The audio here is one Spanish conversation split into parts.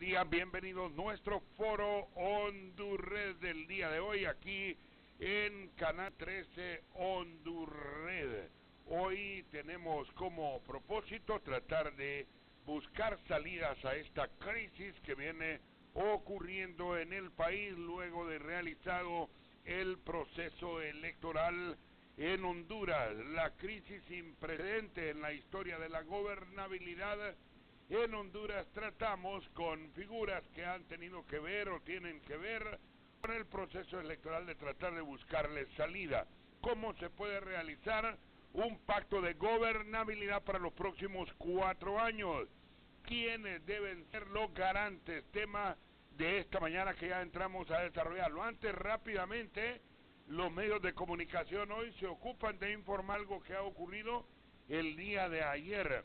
días, bienvenidos a nuestro foro Hondurred del día de hoy aquí en Canal 13 Hondurred. Hoy tenemos como propósito tratar de buscar salidas a esta crisis que viene ocurriendo en el país luego de realizado el proceso electoral en Honduras. La crisis sin precedente en la historia de la gobernabilidad en Honduras. Tratamos con figuras que han tenido que ver o tienen que ver con el proceso electoral de tratar de buscarle salida. ¿Cómo se puede realizar un pacto de gobernabilidad para los próximos 4 años? ¿Quiénes deben ser los garantes? Tema de esta mañana que ya entramos a desarrollarlo. Antes, rápidamente, los medios de comunicación hoy se ocupan de informar algo que ha ocurrido el día de ayer.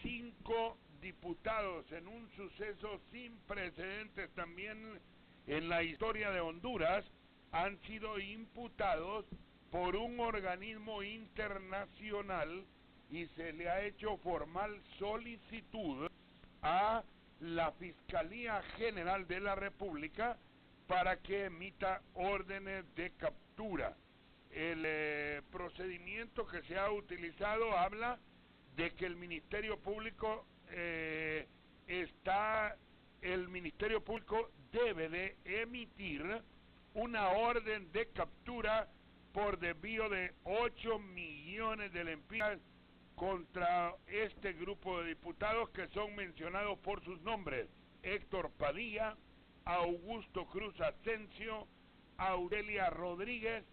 5 diputados en un suceso sin precedentes también en la historia de Honduras han sido imputados por un organismo internacional y se le ha hecho formal solicitud a la Fiscalía General de la República para que emita órdenes de captura. El procedimiento que se ha utilizado habla de que el Ministerio Público debe de emitir una orden de captura por desvío de 8 millones de lempiras contra este grupo de diputados que son mencionados por sus nombres: Héctor Padilla, Augusto Cruz Asensio, Aurelia Rodríguez,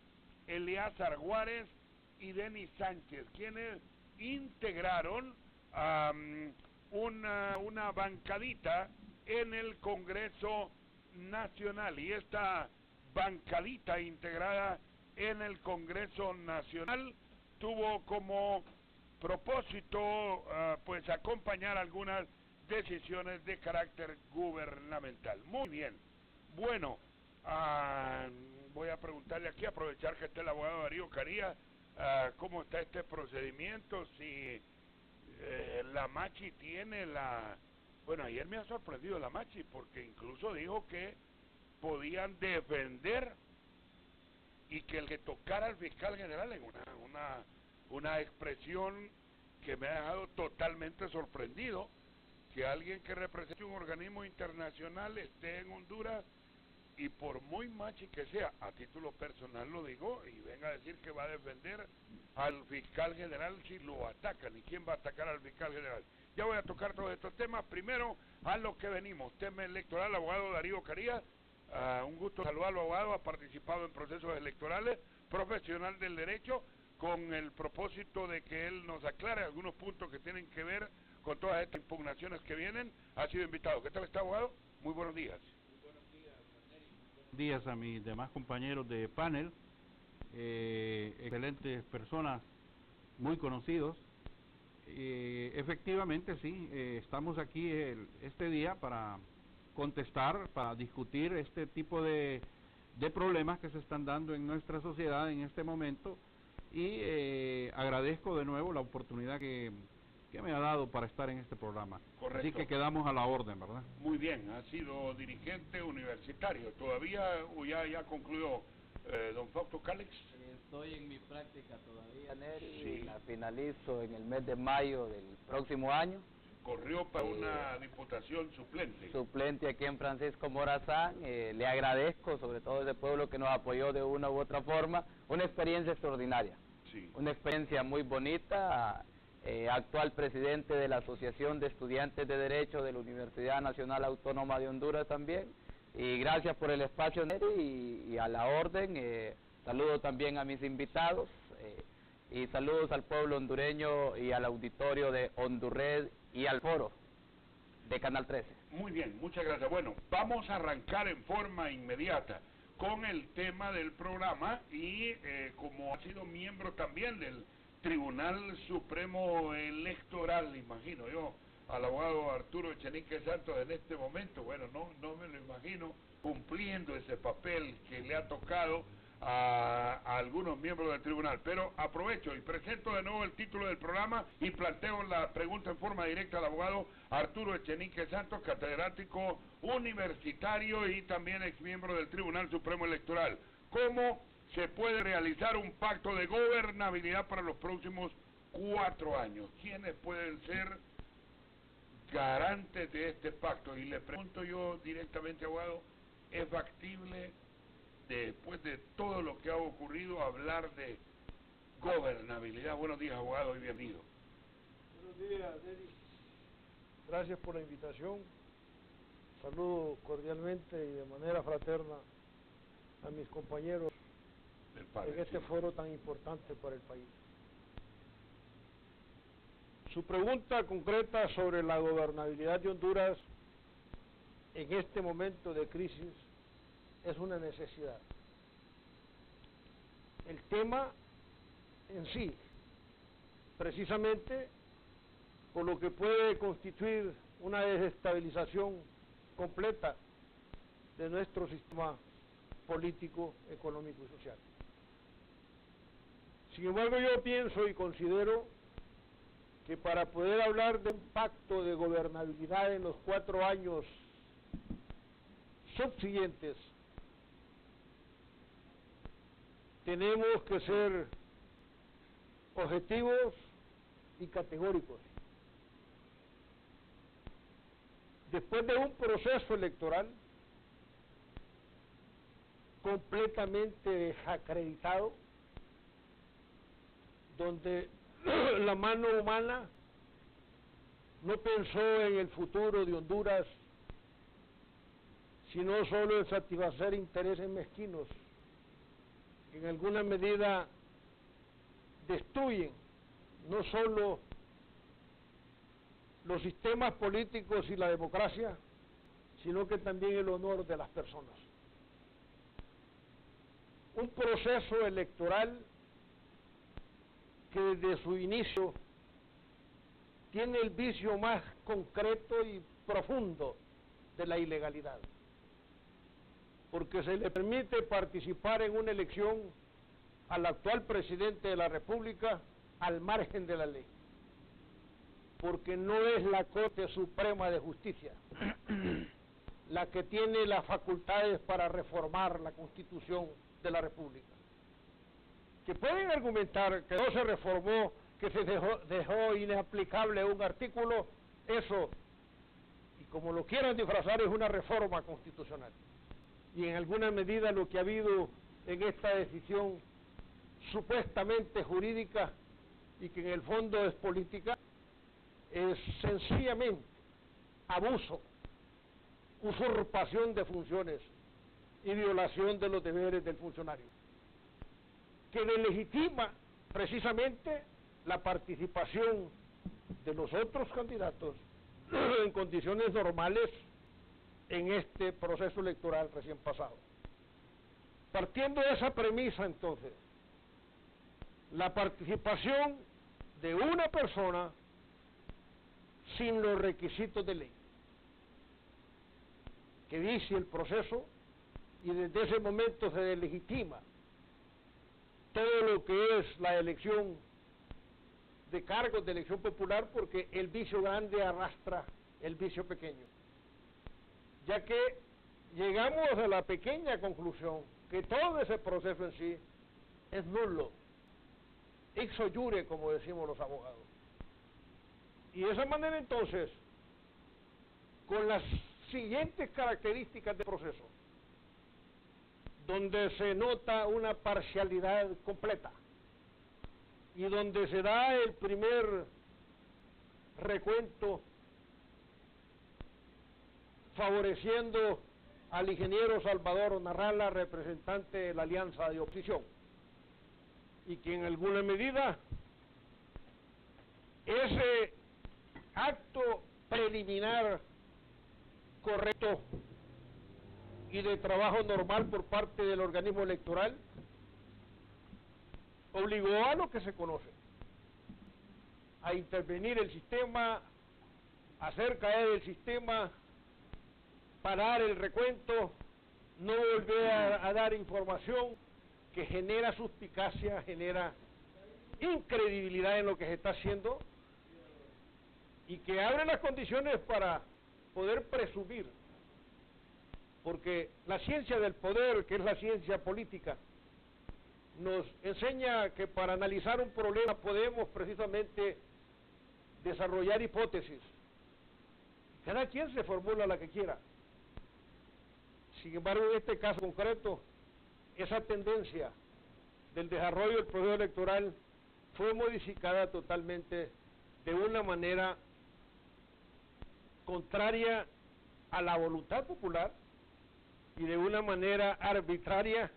Eleazar Juárez y Denis Sánchez, quienes integraron una bancadita en el Congreso Nacional. Y esta bancadita integrada en el Congreso Nacional tuvo como propósito pues acompañar algunas decisiones de carácter gubernamental. Muy bien, bueno, voy a preguntarle aquí, aprovechar que está el abogado Darío Carías, cómo está este procedimiento, si la Machi tiene la... Bueno, ayer me ha sorprendido la Machi porque incluso dijo que podían defender y que el que tocara al fiscal general en una expresión que me ha dejado totalmente sorprendido, que alguien que represente un organismo internacional esté en Honduras y por muy machi que sea, a título personal lo digo, y venga a decir que va a defender al fiscal general si lo atacan. ¿Y quién va a atacar al fiscal general? Ya voy a tocar todos estos temas. Primero, a lo que venimos, tema electoral, abogado Darío Carías. Un gusto saludarlo, abogado. Ha participado en procesos electorales, profesional del derecho, con el propósito de que él nos aclare algunos puntos que tienen que ver con todas estas impugnaciones que vienen. Ha sido invitado. ¿Qué tal está, abogado? Muy buenos días. Días a mis demás compañeros de panel, excelentes personas, muy conocidos. Efectivamente, sí, estamos aquí este día para contestar, para discutir este tipo de problemas que se están dando en nuestra sociedad en este momento, y agradezco de nuevo la oportunidad que me ha dado para estar en este programa. Correcto. Así que quedamos a la orden, ¿verdad? Muy bien, ha sido dirigente universitario, todavía ya concluyó, don Fausto Cálix. Estoy en mi práctica todavía, Neri, Sí. Y la finalizo en el mes de mayo del próximo año. Corrió para una diputación suplente. Suplente aquí en Francisco Morazán. Le agradezco sobre todo a ese pueblo que nos apoyó de una u otra forma. Una experiencia extraordinaria, Sí. una experiencia muy bonita. Actual presidente de la Asociación de Estudiantes de Derecho de la Universidad Nacional Autónoma de Honduras también. Y gracias por el espacio, Neri, y a la orden. Saludo también a mis invitados y saludos al pueblo hondureño y al auditorio de Hondurred y al foro de Canal 13. Muy bien, muchas gracias. Bueno, vamos a arrancar en forma inmediata con el tema del programa y como ha sido miembro también del Tribunal Supremo Electoral, imagino yo, al abogado Arturo Echenique Santos en este momento, bueno, no me lo imagino cumpliendo ese papel que le ha tocado a algunos miembros del tribunal, pero aprovecho y presento de nuevo el título del programa y planteo la pregunta en forma directa al abogado Arturo Echenique Santos, catedrático universitario y también exmiembro del Tribunal Supremo Electoral. ¿Cómo se puede realizar un pacto de gobernabilidad para los próximos 4 años? ¿Quiénes pueden ser garantes de este pacto? Y le pregunto yo directamente, abogado, ¿es factible, después de todo lo que ha ocurrido, hablar de gobernabilidad? Buenos días, abogado, y bienvenido. Buenos días, Eric. Gracias por la invitación. Saludo cordialmente y de manera fraterna a mis compañeros en este foro tan importante para el país. Su pregunta concreta sobre la gobernabilidad de Honduras en este momento de crisis es una necesidad. El tema en sí, precisamente por lo que puede constituir una desestabilización completa de nuestro sistema político, económico y social. Sin embargo, yo pienso y considero que para poder hablar de un pacto de gobernabilidad en los 4 años subsiguientes, tenemos que ser objetivos y categóricos. Después de un proceso electoral completamente desacreditado, donde la mano humana no pensó en el futuro de Honduras, sino solo en satisfacer intereses mezquinos, que en alguna medida destruyen no solo los sistemas políticos y la democracia, sino que también el honor de las personas. Un proceso electoral que desde su inicio tiene el vicio más concreto y profundo de la ilegalidad, porque se le permite participar en una elección al actual presidente de la República al margen de la ley, porque no es la Corte Suprema de Justicia la que tiene las facultades para reformar la Constitución de la República. Que pueden argumentar que no se reformó, que se dejó inaplicable un artículo, eso, y como lo quieran disfrazar, es una reforma constitucional. Y en alguna medida lo que ha habido en esta decisión supuestamente jurídica y que en el fondo es política, es sencillamente abuso, usurpación de funciones y violación de los deberes del funcionario, que delegitima precisamente la participación de los otros candidatos en condiciones normales en este proceso electoral recién pasado. Partiendo de esa premisa, entonces, la participación de una persona sin los requisitos de ley, que dice el proceso, y desde ese momento se delegitima todo lo que es la elección de cargos de elección popular, porque el vicio grande arrastra el vicio pequeño, ya que llegamos a la pequeña conclusión que todo ese proceso en sí es nulo, ex iure, como decimos los abogados. Y de esa manera, entonces, con las siguientes características del proceso, donde se nota una parcialidad completa y donde se da el primer recuento favoreciendo al ingeniero Salvador Narrala, representante de la alianza de oposición, y que en alguna medida ese acto preliminar correcto y de trabajo normal por parte del organismo electoral obligó a lo que se conoce, a intervenir el sistema, hacer caer el sistema, parar el recuento, no volver a dar información, que genera suspicacia, genera incredibilidad en lo que se está haciendo y que abre las condiciones para poder presumir, porque la ciencia del poder, que es la ciencia política, nos enseña que para analizar un problema podemos precisamente desarrollar hipótesis. Cada quien se formula la que quiera. Sin embargo, en este caso concreto, esa tendencia del desarrollo del proceso electoral fue modificada totalmente de una manera contraria a la voluntad popular y de una manera arbitraria,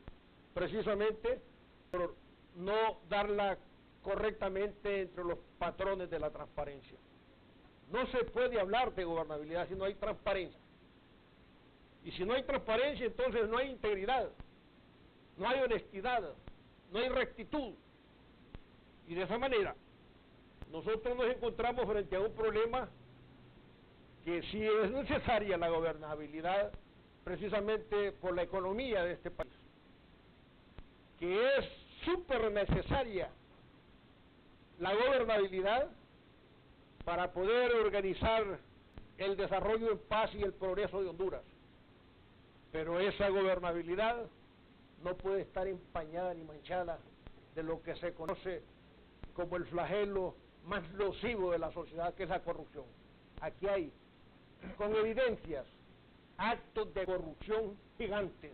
precisamente por no darla correctamente entre los patrones de la transparencia. No se puede hablar de gobernabilidad si no hay transparencia. Y si no hay transparencia, entonces no hay integridad, no hay honestidad, no hay rectitud. Y de esa manera, nosotros nos encontramos frente a un problema que sí es necesaria la gobernabilidad, precisamente por la economía de este país, que es súper necesaria la gobernabilidad para poder organizar el desarrollo en paz y el progreso de Honduras. Pero esa gobernabilidad no puede estar empañada ni manchada de lo que se conoce como el flagelo más nocivo de la sociedad, que es la corrupción. Aquí hay, con evidencias, actos de corrupción gigantes.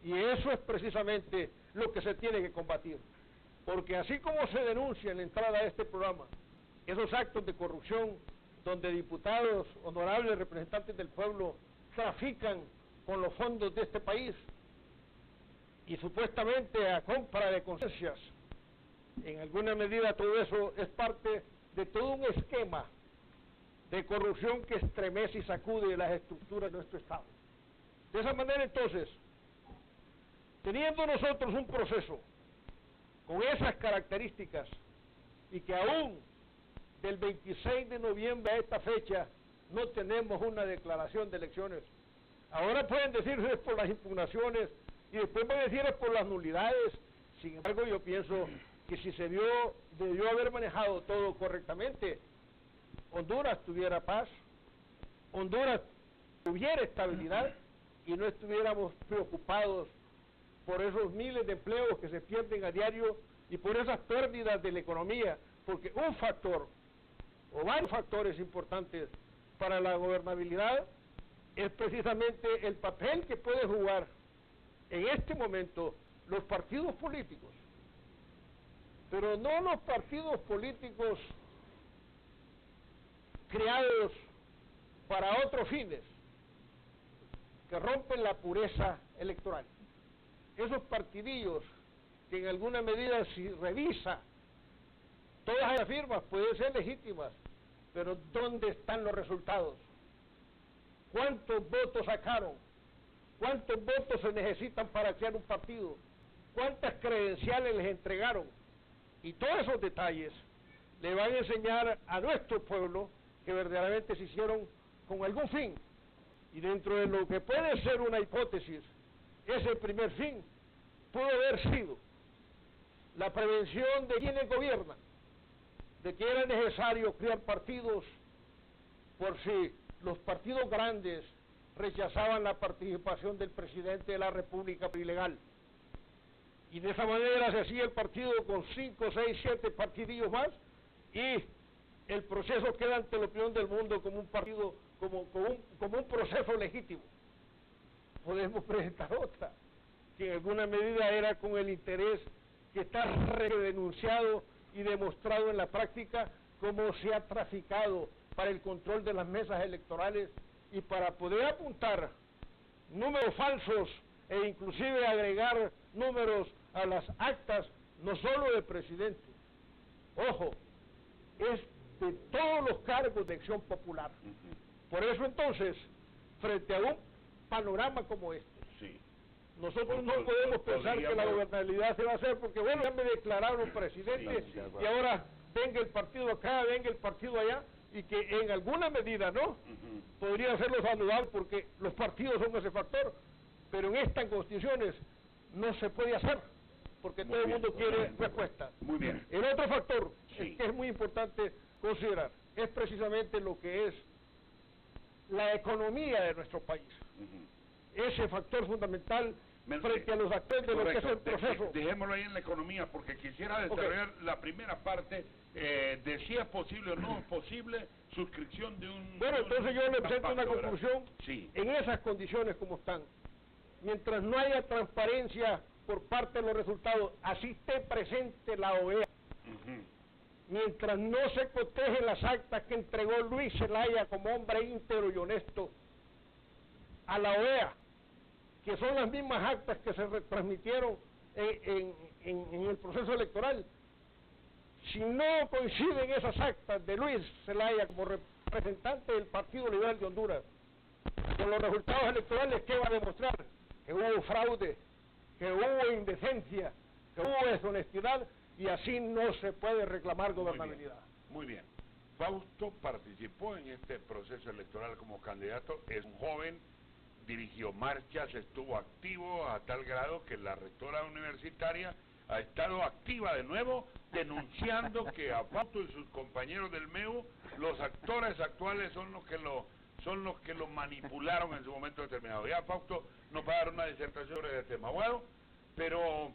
Y eso es precisamente lo que se tiene que combatir. Porque así como se denuncia en la entrada de este programa, esos actos de corrupción donde diputados, honorables representantes del pueblo, trafican con los fondos de este país y supuestamente a compra de conciencias, en alguna medida todo eso es parte de todo un esquema de corrupción que estremece y sacude las estructuras de nuestro Estado. De esa manera, entonces, teniendo nosotros un proceso con esas características y que aún del 26 de noviembre a esta fecha no tenemos una declaración de elecciones, ahora pueden decirse es por las impugnaciones y después pueden decir es por las nulidades. Sin embargo, yo pienso que si se debió haber manejado todo correctamente, Honduras tuviera paz, Honduras tuviera estabilidad y no estuviéramos preocupados por esos miles de empleos que se pierden a diario y por esas pérdidas de la economía, porque un factor o varios factores importantes para la gobernabilidad es precisamente el papel que puede jugar en este momento los partidos políticos, pero no los partidos políticos creados para otros fines, que rompen la pureza electoral. Esos partidillos que en alguna medida, si revisa todas las firmas, pueden ser legítimas, pero ¿dónde están los resultados? ¿Cuántos votos sacaron? ¿Cuántos votos se necesitan para crear un partido? ¿Cuántas credenciales les entregaron? Y todos esos detalles le van a enseñar a nuestro pueblo que verdaderamente se hicieron con algún fin. Y dentro de lo que puede ser una hipótesis, ese primer fin pudo haber sido la prevención de quienes gobiernan, de que era necesario crear partidos por si los partidos grandes rechazaban la participación del presidente de la República ilegal. Y de esa manera se hacía el partido con 5, 6, 7 partidillos más y el proceso queda ante la opinión del mundo como un partido, como un proceso legítimo. Podemos presentar otra, que en alguna medida era con el interés que está denunciado y demostrado en la práctica cómo se ha traficado para el control de las mesas electorales y para poder apuntar números falsos e inclusive agregar números a las actas, no solo del presidente, ojo, es de todos los cargos de elección popular. Por eso entonces, frente a un panorama como este, nosotros no podemos pensar que la gobernabilidad se va a hacer porque, bueno, ya me declararon presidente y ahora venga el partido acá, venga el partido allá, y que en alguna medida, ¿no? Podría serlo saludable porque los partidos son ese factor, pero en estas constituciones no se puede hacer. porque Muy todo el bien, mundo quiere totalmente. respuesta. Muy bien. El otro factor Sí. que es muy importante considerar es precisamente lo que es la economía de nuestro país. Ujú. Ese factor fundamental Mente. frente a los actores de lo que es el Correcto. proceso. Dejémoslo ahí en la economía, porque quisiera desarrollar la primera parte de si es posible o no es posible suscripción de un... Bueno, entonces yo le presento una pacto, ¿verdad? conclusión. Sí. En esas condiciones como están, mientras no haya transparencia por parte de los resultados, así esté presente la OEA, Ujú. mientras no se cotejen las actas que entregó Luis Zelaya como hombre íntegro y honesto a la OEA, que son las mismas actas que se retransmitieron en el proceso electoral. Si no coinciden esas actas de Luis Zelaya como representante del Partido Liberal de Honduras con los resultados electorales, ¿qué va a demostrar? Que hubo fraude, que hubo indecencia, que hubo deshonestidad, y así no se puede reclamar gobernabilidad. Muy bien. Fausto participó en este proceso electoral como candidato, es un joven, dirigió marchas, estuvo activo a tal grado que la rectora universitaria ha estado activa de nuevo denunciando que a Fausto y sus compañeros del MEU, los actores actuales son los que lo manipularon en su momento determinado. Ya Fausto nos va a dar una disertación sobre el tema. Bueno, pero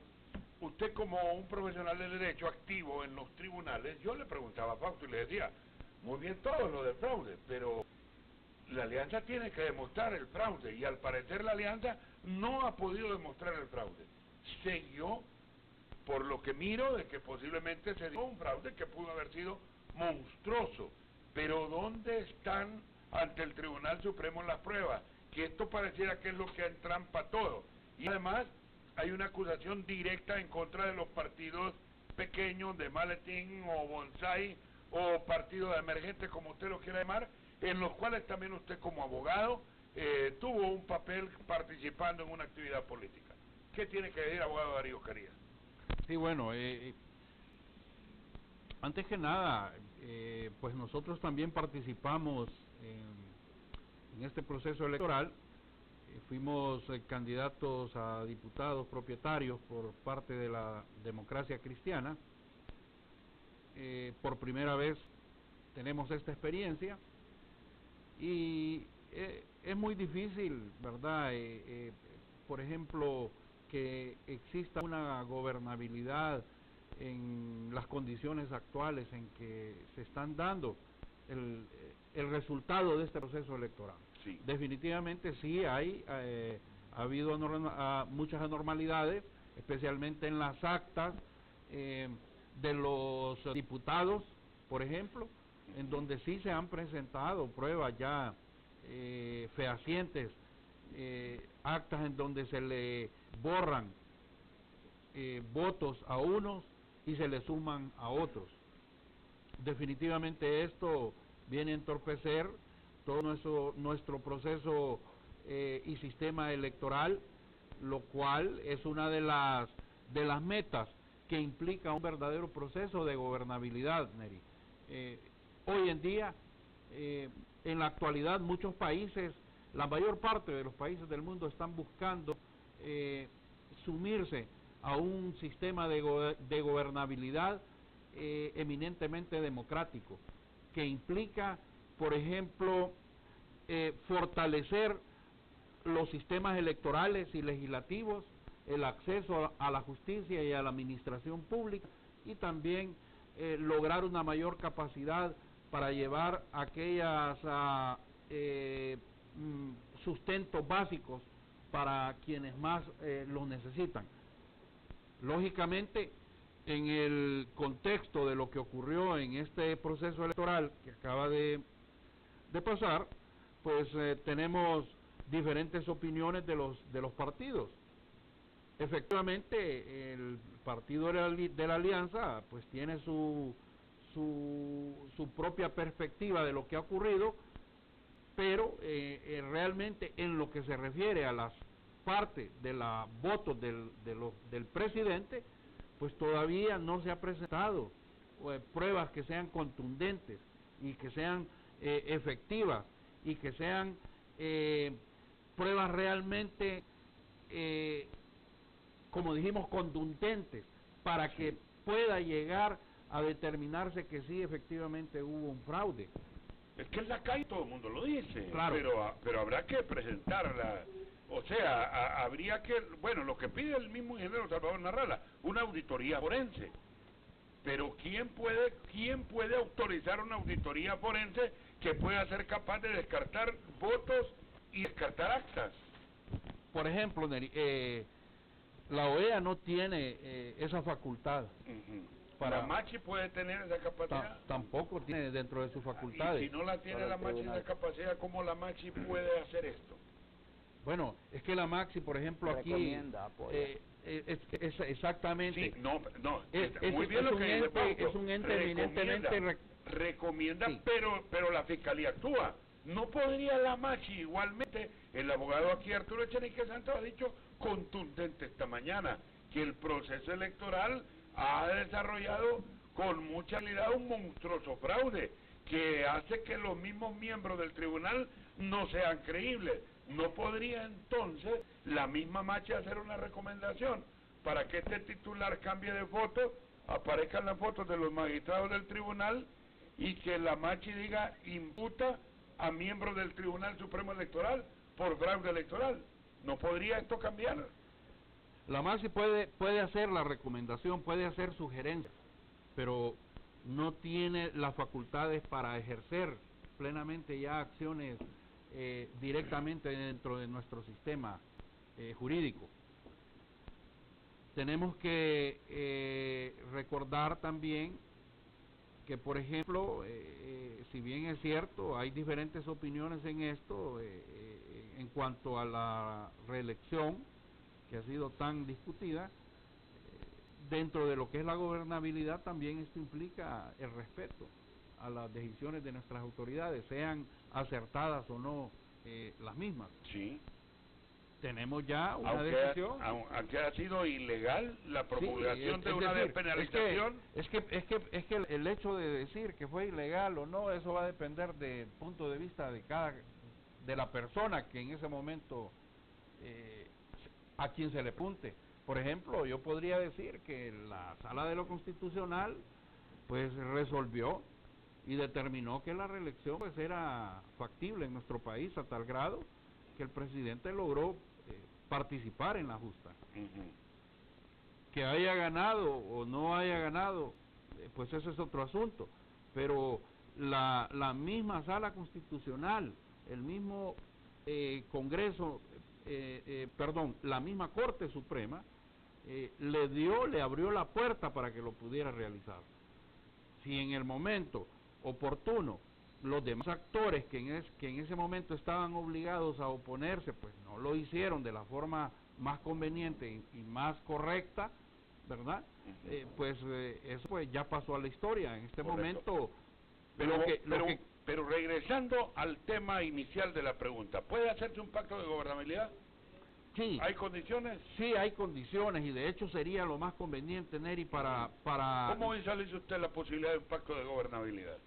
usted como un profesional del derecho activo en los tribunales, yo le preguntaba a Fausto y le decía, muy bien todo lo del fraude, pero la alianza tiene que demostrar el fraude, y al parecer la alianza no ha podido demostrar el fraude. Siguió, por lo que miro, de que posiblemente se dio un fraude que pudo haber sido monstruoso, pero ¿dónde están ante el Tribunal Supremo las pruebas? Que esto pareciera que es lo que entrampa todo, y además hay una acusación directa en contra de los partidos pequeños de maletín o bonsai o partidos emergentes, como usted lo quiera llamar, en los cuales también usted como abogado tuvo un papel participando en una actividad política. ¿Qué tiene que decir, abogado Darío Carías? Sí, bueno, antes que nada, pues nosotros también participamos en este proceso electoral. Fuimos candidatos a diputados propietarios por parte de la Democracia Cristiana. Por primera vez tenemos esta experiencia y es muy difícil, ¿verdad? Por ejemplo, que exista una gobernabilidad en las condiciones actuales en que se están dando el resultado de este proceso electoral. Sí. Definitivamente sí ha habido muchas anormalidades, especialmente en las actas de los diputados, por ejemplo, en donde sí se han presentado pruebas ya fehacientes, actas en donde se le borran votos a unos y se le suman a otros. Definitivamente esto viene a entorpecer todo nuestro proceso y sistema electoral, lo cual es una de las metas que implica un verdadero proceso de gobernabilidad, Neri. Hoy en día, en la actualidad, muchos países, la mayor parte de los países del mundo están buscando sumirse a un sistema de gobernabilidad eminentemente democrático, que implica, por ejemplo, fortalecer los sistemas electorales y legislativos, el acceso a la justicia y a la administración pública, y también lograr una mayor capacidad para llevar aquellas sustentos básicos para quienes más los necesitan. Lógicamente, en el contexto de lo que ocurrió en este proceso electoral que acaba de pasar, pues tenemos diferentes opiniones de los partidos. Efectivamente, el partido de la Alianza pues tiene su propia perspectiva de lo que ha ocurrido, pero realmente en lo que se refiere a las partes de los votos del presidente, pues todavía no se ha presentado pruebas que sean contundentes y que sean efectivas y que sean pruebas realmente como dijimos, contundentes para que pueda llegar a determinarse que sí, efectivamente hubo un fraude. Es que en la calle todo el mundo lo dice, Claro. pero habrá que presentarla. O sea, habría que, bueno, lo que pide el mismo ingeniero Salvador Narrala, una auditoría forense. Pero ¿quién puede autorizar una auditoría forense que pueda ser capaz de descartar votos y descartar actas? Por ejemplo, Neri, la OEA no tiene esa facultad. ¿La Machi puede tener esa capacidad? Tampoco tiene dentro de sus facultades. Y si no la tiene la Machi esa capacidad, ¿cómo la Machi puede hacer esto? Bueno, es que la Maxi, por ejemplo, aquí Recomienda, apoya. es exactamente. Sí, no, es muy bien lo que dice Fausto. es un ente eminentemente recomienda, sí. pero la fiscalía actúa. No podría la Machi igualmente. El abogado aquí, Arturo Echenique Santos, ha dicho contundente esta mañana que el proceso electoral ha desarrollado con mucha realidad un monstruoso fraude que hace que los mismos miembros del tribunal no sean creíbles. ¿No podría entonces la misma Machi hacer una recomendación para que este titular cambie de foto, aparezcan las fotos de los magistrados del tribunal y que la Machi diga imputa a miembros del Tribunal Supremo Electoral por fraude electoral? ¿No podría esto cambiar? La Maxi puede hacer la recomendación, puede hacer sugerencias, pero no tiene las facultades para ejercer plenamente ya acciones directamente dentro de nuestro sistema jurídico. Tenemos que recordar también que, por ejemplo, si bien es cierto, hay diferentes opiniones en esto, en cuanto a la reelección, que ha sido tan discutida, dentro de lo que es la gobernabilidad también esto implica el respeto a las decisiones de nuestras autoridades, sean acertadas o no las mismas. Sí. Tenemos ya una decisión. Aunque ha sido ilegal la promulgación sí, de una despenalización. Es que el hecho de decir que fue ilegal o no, eso va a depender del punto de vista de la persona que en ese momento a quien se le pregunte. Por ejemplo, yo podría decir que la Sala de lo Constitucional pues resolvió y determinó que la reelección pues era factible en nuestro país a tal grado que el presidente logró participar en la justa. Que haya ganado o no haya ganado, pues ese es otro asunto, pero la misma Sala Constitucional, el mismo Congreso, la misma Corte Suprema le abrió la puerta para que lo pudiera realizar. Si en el momento oportuno los demás actores que en ese momento estaban obligados a oponerse, pues no lo hicieron de la forma más conveniente y más correcta, ¿verdad? Eso pues ya pasó a la historia. En este momento, pero regresando al tema inicial de la pregunta, ¿puede hacerse un pacto de gobernabilidad? Sí. ¿Hay condiciones? Sí, hay condiciones y de hecho sería lo más conveniente, Neri, para... ¿Cómo visualiza usted la posibilidad de un pacto de gobernabilidad?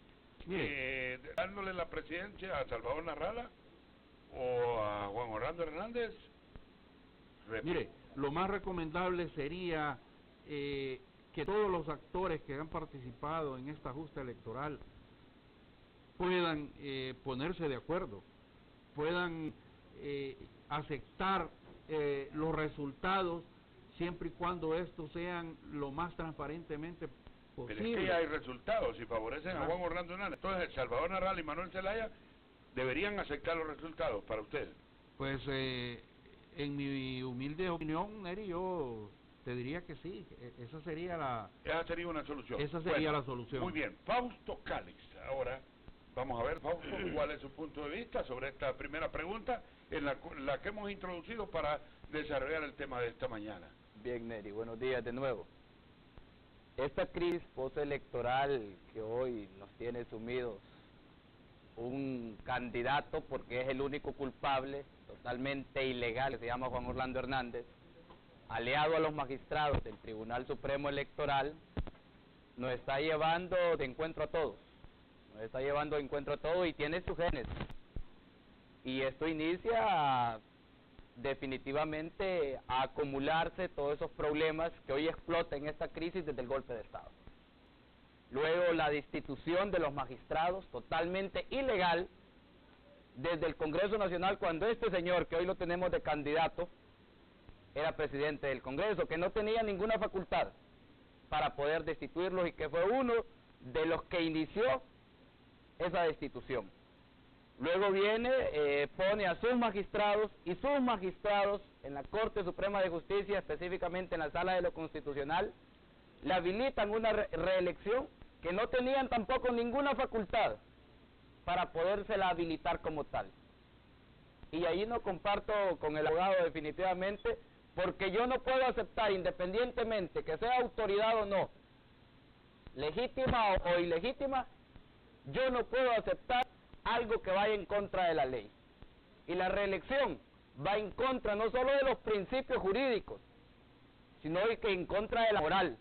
¿Dándole la presidencia a Salvador Narrala o a Juan Orlando Hernández? Mire, lo más recomendable sería que todos los actores que han participado en esta justa electoral puedan ponerse de acuerdo, puedan aceptar los resultados siempre y cuando estos sean lo más transparentemente posible. Pero es que ya hay resultados, si favorecen a Juan Orlando Hernández, entonces Salvador Narrala y Manuel Zelaya deberían aceptar los resultados para ustedes. Pues en mi humilde opinión, Neri, yo te diría que sí, esa sería una solución. Esa sería la solución. Muy bien, Fausto Cálix, ahora vamos a ver, Fausto, cuál es su punto de vista sobre esta primera pregunta en la que hemos introducido para desarrollar el tema de esta mañana. Bien, Neri, buenos días de nuevo. Esta crisis postelectoral que hoy nos tiene sumidos, un candidato, porque es el único culpable, totalmente ilegal, que se llama Juan Orlando Hernández, aliado a los magistrados del Tribunal Supremo Electoral, nos está llevando de encuentro a todos. Y tiene su génesis. Y esto inicia definitivamente a acumularse todos esos problemas que hoy explotan en esta crisis desde el golpe de Estado. Luego la destitución de los magistrados, totalmente ilegal, desde el Congreso Nacional, cuando este señor, que hoy lo tenemos de candidato, era presidente del Congreso, que no tenía ninguna facultad para poder destituirlos y que fue uno de los que inició esa destitución. Luego viene, pone a sus magistrados y sus magistrados en la Corte Suprema de Justicia, específicamente en la Sala de lo Constitucional, le habilitan una reelección que no tenían tampoco ninguna facultad para podérsela habilitar como tal. Y ahí no comparto con el abogado definitivamente, porque yo no puedo aceptar, independientemente que sea autoridad o no, legítima o ilegítima, yo no puedo aceptar algo que vaya en contra de la ley. Y la reelección va en contra no solo de los principios jurídicos, sino que en contra de la moral,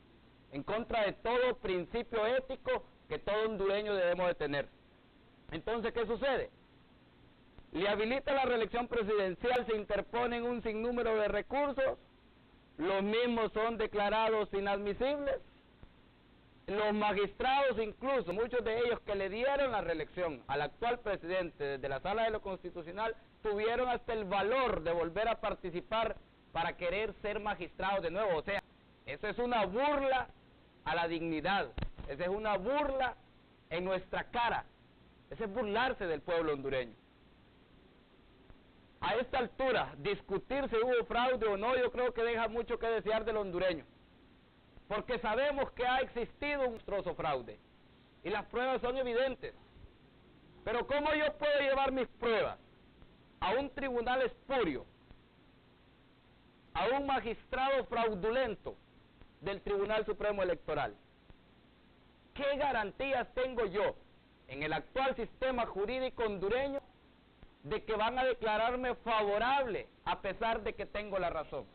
en contra de todo principio ético que todo hondureño debemos de tener. Entonces, ¿qué sucede? Le habilita la reelección presidencial, se interponen un sinnúmero de recursos, los mismos son declarados inadmisibles, los magistrados incluso, muchos de ellos que le dieron la reelección al actual presidente desde la Sala de lo Constitucional, tuvieron hasta el valor de volver a participar para querer ser magistrados de nuevo. O sea, eso es una burla a la dignidad, esa es una burla en nuestra cara, ese es burlarse del pueblo hondureño. A esta altura, discutir si hubo fraude o no, yo creo que deja mucho que desear del hondureño, porque sabemos que ha existido un monstruoso fraude, y las pruebas son evidentes. Pero ¿cómo yo puedo llevar mis pruebas a un tribunal espurio, a un magistrado fraudulento del Tribunal Supremo Electoral? ¿Qué garantías tengo yo en el actual sistema jurídico hondureño de que van a declararme favorable a pesar de que tengo la razón?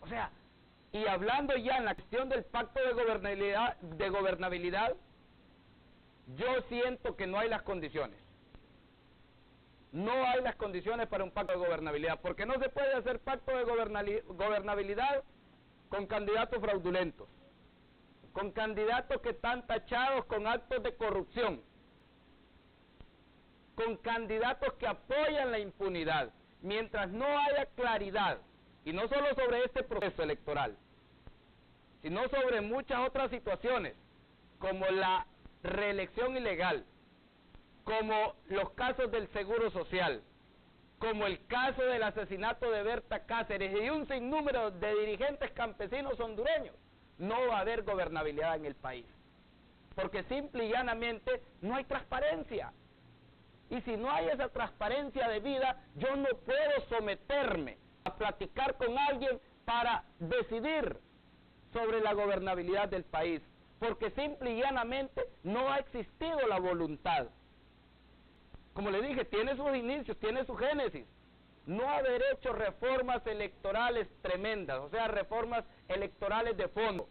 O sea, y hablando ya en la cuestión del pacto de gobernabilidad, yo siento que no hay las condiciones. No hay las condiciones para un pacto de gobernabilidad, porque no se puede hacer pacto de gobernabilidad con candidatos fraudulentos, con candidatos que están tachados con actos de corrupción, con candidatos que apoyan la impunidad. Mientras no haya claridad, y no solo sobre este proceso electoral, sino sobre muchas otras situaciones, como la reelección ilegal, como los casos del Seguro Social, como el caso del asesinato de Berta Cáceres y un sinnúmero de dirigentes campesinos hondureños, no va a haber gobernabilidad en el país, porque simple y llanamente no hay transparencia. Y si no hay esa transparencia de vida, yo no puedo someterme a platicar con alguien para decidir sobre la gobernabilidad del país, porque simple y llanamente no ha existido la voluntad. Como le dije, tiene sus inicios, tiene su génesis. No haber hecho reformas electorales tremendas, o sea, reformas electorales de fondo.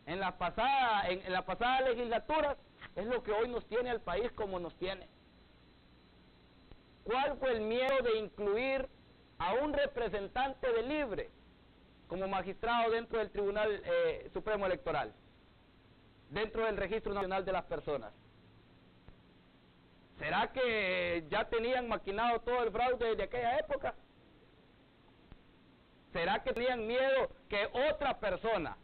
En la pasada legislatura es lo que hoy nos tiene al país como nos tiene. ¿Cuál fue el miedo de incluir a un representante de Libre como magistrado dentro del Tribunal Supremo Electoral, dentro del Registro Nacional de las Personas? ¿Será que ya tenían maquinado todo el fraude desde aquella época? ¿Será que tenían miedo que otra persona,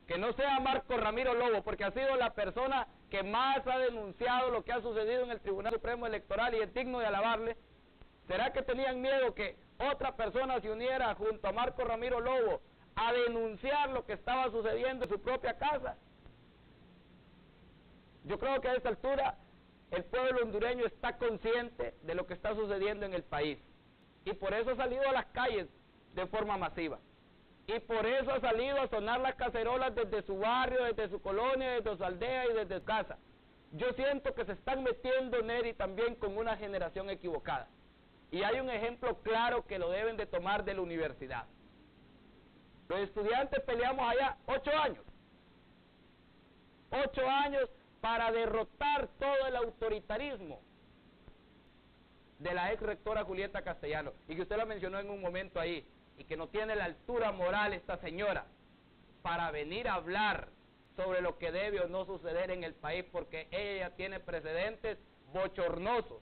que no sea Marco Ramiro Lobo, porque ha sido la persona que más ha denunciado lo que ha sucedido en el Tribunal Supremo Electoral y es digno de alabarle? ¿Será que tenían miedo que otra persona se uniera junto a Marco Ramiro Lobo a denunciar lo que estaba sucediendo en su propia casa? Yo creo que a esta altura el pueblo hondureño está consciente de lo que está sucediendo en el país y por eso ha salido a las calles de forma masiva y por eso ha salido a sonar las cacerolas desde su barrio, desde su colonia, desde su aldea y desde su casa. Yo siento que se están metiendo, Neri, también con una generación equivocada y hay un ejemplo claro que lo deben de tomar de la universidad. Los estudiantes peleamos allá 8 años. 8 años para derrotar todo el autoritarismo de la ex rectora Julieta Castellano, y que usted la mencionó en un momento ahí, y que no tiene la altura moral esta señora para venir a hablar sobre lo que debe o no suceder en el país, porque ella tiene precedentes bochornosos,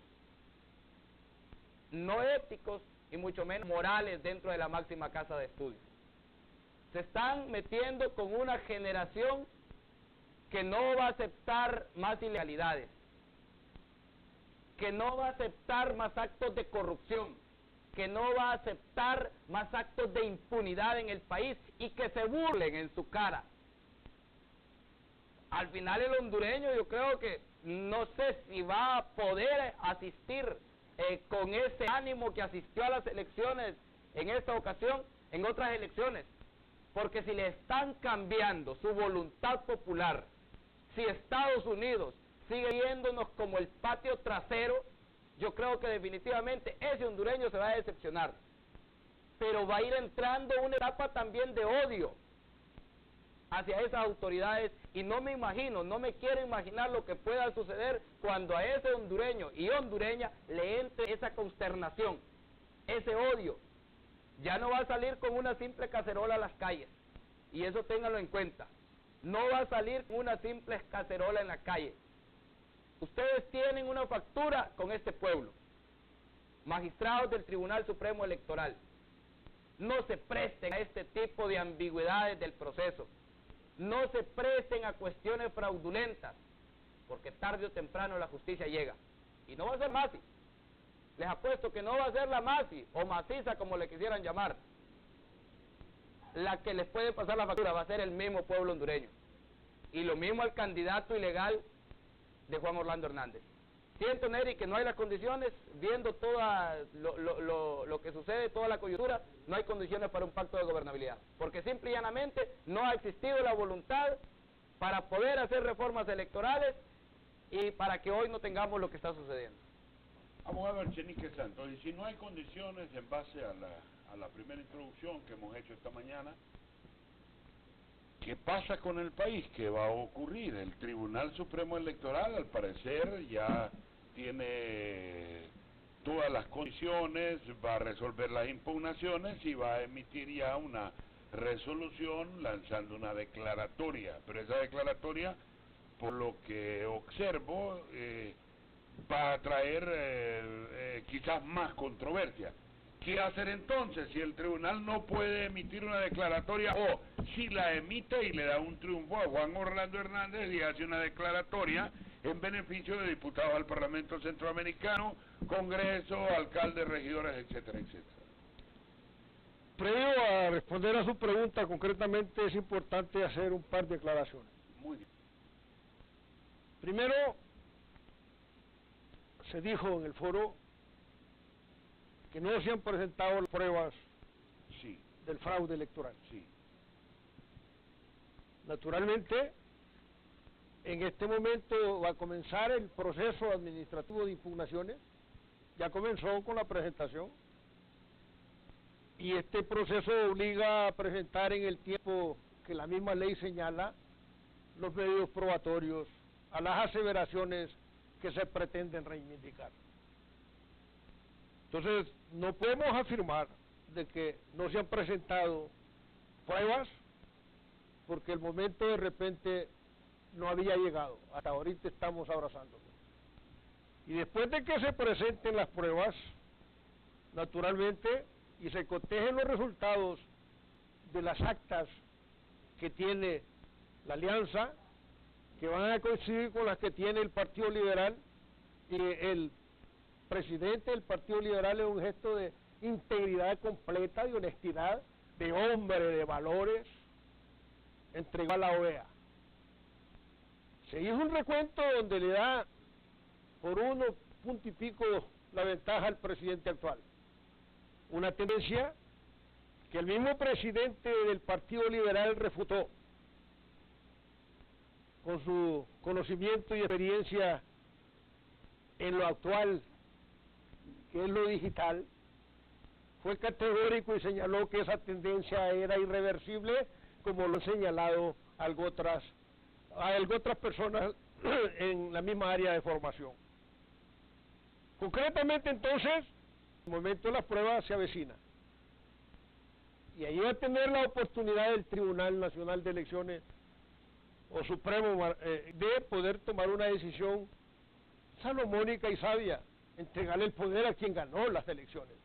no éticos y mucho menos morales dentro de la máxima casa de estudios. Se están metiendo con una generación que no va a aceptar más ilegalidades, que no va a aceptar más actos de corrupción, que no va a aceptar más actos de impunidad en el país y que se burlen en su cara. Al final el hondureño, yo creo que no sé si va a poder asistir con ese ánimo que asistió a las elecciones en esta ocasión, en otras elecciones, porque si le están cambiando su voluntad popular, si Estados Unidos sigue viéndonos como el patio trasero, yo creo que definitivamente ese hondureño se va a decepcionar, pero va a ir entrando una etapa también de odio hacia esas autoridades, y no me imagino, no me quiero imaginar lo que pueda suceder cuando a ese hondureño y hondureña le entre esa consternación, ese odio. Ya no va a salir con una simple cacerola a las calles, y eso ténganlo en cuenta, no va a salir con una simple cacerola en la calle. Ustedes tienen una factura con este pueblo, magistrados del Tribunal Supremo Electoral. No se presten a este tipo de ambigüedades del proceso, no se presten a cuestiones fraudulentas, porque tarde o temprano la justicia llega, y no va a ser Masi. Les apuesto que no va a ser la Masi, o Maciza como le quisieran llamar, la que les puede pasar la factura, va a ser el mismo pueblo hondureño. Y lo mismo al candidato ilegal de Juan Orlando Hernández. Siento, Neri, que no hay las condiciones, viendo todo lo que sucede, toda la coyuntura, no hay condiciones para un pacto de gobernabilidad, porque simple y llanamente no ha existido la voluntad para poder hacer reformas electorales y para que hoy no tengamos lo que está sucediendo. Abogado Echenique Santos, y si no hay condiciones en base a la primera introducción que hemos hecho esta mañana, ¿qué pasa con el país? ¿Qué va a ocurrir? El Tribunal Supremo Electoral, al parecer, ya tiene todas las condiciones, va a resolver las impugnaciones y va a emitir ya una resolución lanzando una declaratoria. Pero esa declaratoria, por lo que observo, va a traer quizás más controversia. ¿Qué hacer entonces si el tribunal no puede emitir una declaratoria, o si la emite y le da un triunfo a Juan Orlando Hernández y hace una declaratoria en beneficio de diputados al Parlamento Centroamericano, Congreso, alcaldes, regidores, etcétera, etcétera? Previo a responder a su pregunta concretamente, es importante hacer un par de aclaraciones. Muy bien. Primero, se dijo en el foro que no se han presentado las pruebas Sí, del fraude electoral. sí. Naturalmente, en este momento va a comenzar el proceso administrativo de impugnaciones, ya comenzó con la presentación, y este proceso obliga a presentar en el tiempo que la misma ley señala los medios probatorios a las aseveraciones que se pretenden reivindicar. Entonces, no podemos afirmar de que no se han presentado pruebas, porque el momento de repente no había llegado. Hasta ahorita estamos abrazándolo. Y después de que se presenten las pruebas, naturalmente, y se cotejen los resultados de las actas que tiene la alianza, que van a coincidir con las que tiene el Partido Liberal, y el presidente del Partido Liberal es un gesto de integridad completa, de honestidad, de hombre, de valores, entregó a la OEA. Se hizo un recuento donde le da por 1 punto y pico la ventaja al presidente actual. Una tendencia que el mismo presidente del Partido Liberal refutó con su conocimiento y experiencia en lo actual, que es lo digital. Fue categórico y señaló que esa tendencia era irreversible, como lo han señalado algo otras personas en la misma área de formación. Concretamente entonces, el momento de las pruebas se avecina. Y ahí va a tener la oportunidad del Tribunal Nacional de Elecciones o Supremo de poder tomar una decisión salomónica y sabia, entregarle el poder a quien ganó las elecciones.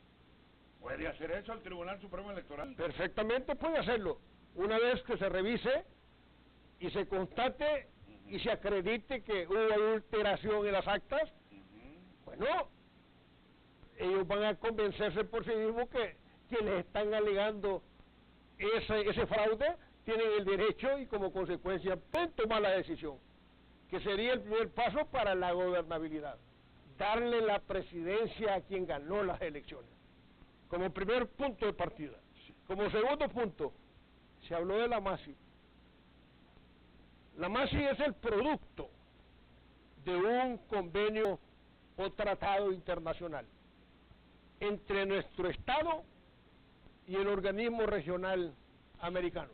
¿Puede hacer eso el Tribunal Supremo Electoral? Perfectamente puede hacerlo, una vez que se revise y se constate y se acredite que hubo adulteración en las actas. Bueno, ellos van a convencerse por sí mismos que quienes están alegando ese fraude tienen el derecho y como consecuencia pueden tomar la decisión, que sería el primer paso para la gobernabilidad, darle la presidencia a quien ganó las elecciones, como primer punto de partida. Como segundo punto, se habló de la MASI. La MASI es el producto de un convenio o tratado internacional entre nuestro Estado y el organismo regional americano.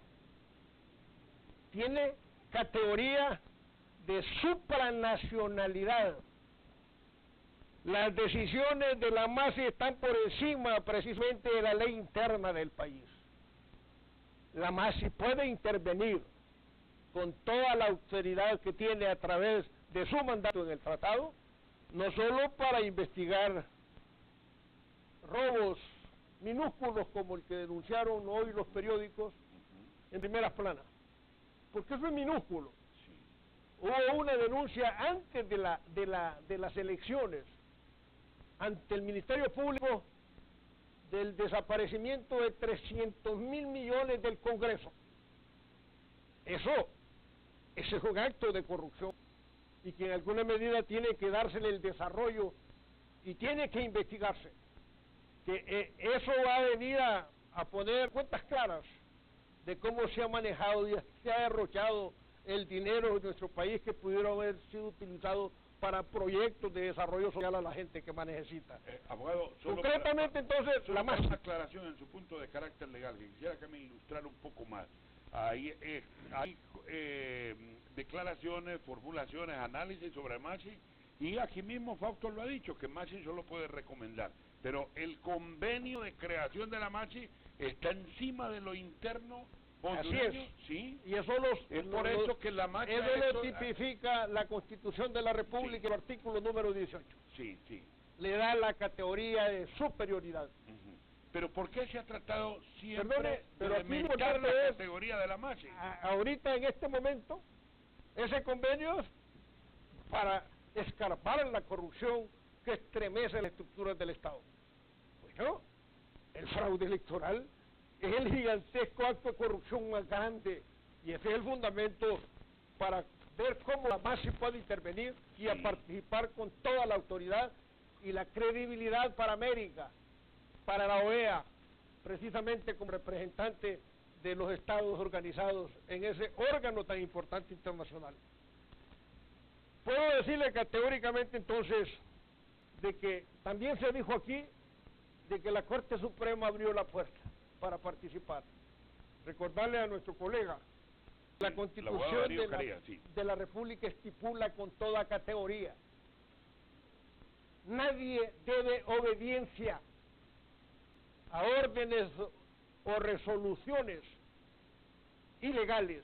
Tiene categoría de supranacionalidad. Las decisiones de la MASI están por encima precisamente de la ley interna del país. La MASI puede intervenir con toda la autoridad que tiene a través de su mandato en el tratado, no solo para investigar robos minúsculos como el que denunciaron hoy los periódicos en primeras planas, porque eso es minúsculo. Hubo una denuncia antes de las elecciones ante el Ministerio Público del desaparecimiento de 300.000 millones del Congreso. Ese es un acto de corrupción y que en alguna medida tiene que dársele el desarrollo y tiene que investigarse. Que eso va a venir a poner cuentas claras de cómo se ha manejado y se ha derrochado el dinero de nuestro país que pudiera haber sido utilizado para proyectos de desarrollo social a la gente que más necesita. Abogado, concretamente entonces, la más aclaración en su punto de carácter legal, que quisiera que me ilustrara un poco más. Hay declaraciones, formulaciones, análisis sobre MASI, y aquí mismo Fausto lo ha dicho, que MASI solo puede recomendar, pero el convenio de creación de la MASI está encima de lo interno. Así es, sí, y eso es por eso que la MASI eso lo tipifica la Constitución de la República, sí. El artículo número 18. Sí, sí. Le da la categoría de superioridad. Pero ¿por qué se ha tratado siempre pero de limitar la categoría de la MASI? Ahorita, en este momento, ese convenio es para escarpar la corrupción que estremece las estructuras del Estado. Bueno, el fraude electoral es el gigantesco acto de corrupción más grande y ese es el fundamento para ver cómo la MASI puede intervenir y a participar con toda la autoridad y la credibilidad para América, para la OEA, precisamente como representante de los estados organizados en ese órgano tan importante internacional. Puedo decirle categóricamente entonces de que también se dijo aquí de que la Corte Suprema abrió la puerta para participar. Recordarle a nuestro colega, la Constitución de la República estipula con toda categoría: nadie debe obediencia a órdenes o resoluciones ilegales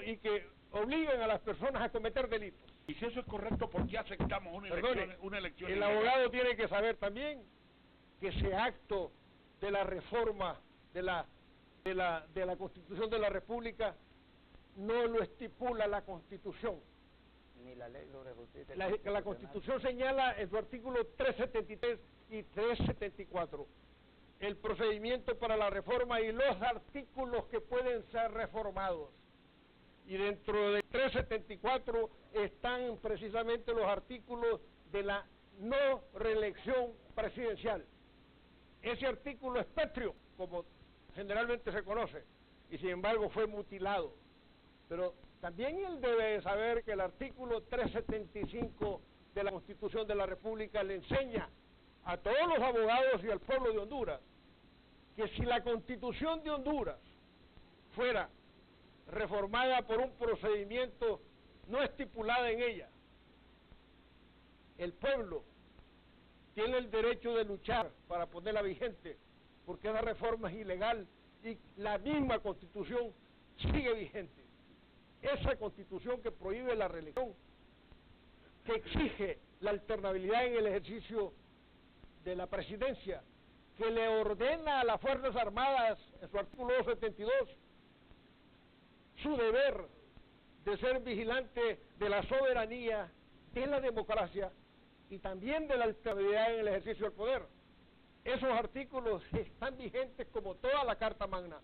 y que obligan a las personas a cometer delitos. Y si eso es correcto, ¿por qué aceptamos una elección? El abogado tiene que saber también que ese acto de la reforma de la Constitución de la República no lo estipula la Constitución. Ni la ley sobre justicia. La Constitución señala en su artículo 373 y 374 el procedimiento para la reforma y los artículos que pueden ser reformados. Y dentro de 374 están precisamente los artículos de la no reelección presidencial. Ese artículo es pétreo, como generalmente se conoce, y sin embargo fue mutilado. Pero también él debe saber que el artículo 375 de la Constitución de la República le enseña a todos los abogados y al pueblo de Honduras que si la Constitución de Honduras fuera reformada por un procedimiento no estipulado en ella, el pueblo tiene el derecho de luchar para ponerla vigente, porque esa reforma es ilegal y la misma Constitución sigue vigente. Esa Constitución que prohíbe la reelección, que exige la alternabilidad en el ejercicio de la presidencia, que le ordena a las Fuerzas Armadas, en su artículo 272, su deber de ser vigilante de la soberanía, de la democracia y también de la alternabilidad en el ejercicio del poder. Esos artículos están vigentes como toda la Carta Magna.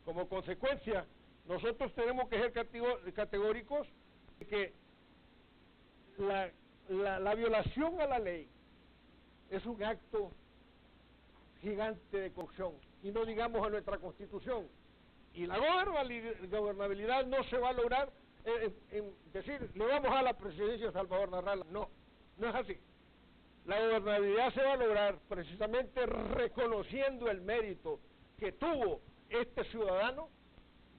Como consecuencia, nosotros tenemos que ser categóricos de que la violación a la ley es un acto gigante de corrupción, y no digamos a nuestra Constitución. Y la gobernabilidad no se va a lograr en decir, le vamos a la presidencia a Salvador Narrala. No, no es así. La gobernabilidad se va a lograr precisamente reconociendo el mérito que tuvo este ciudadano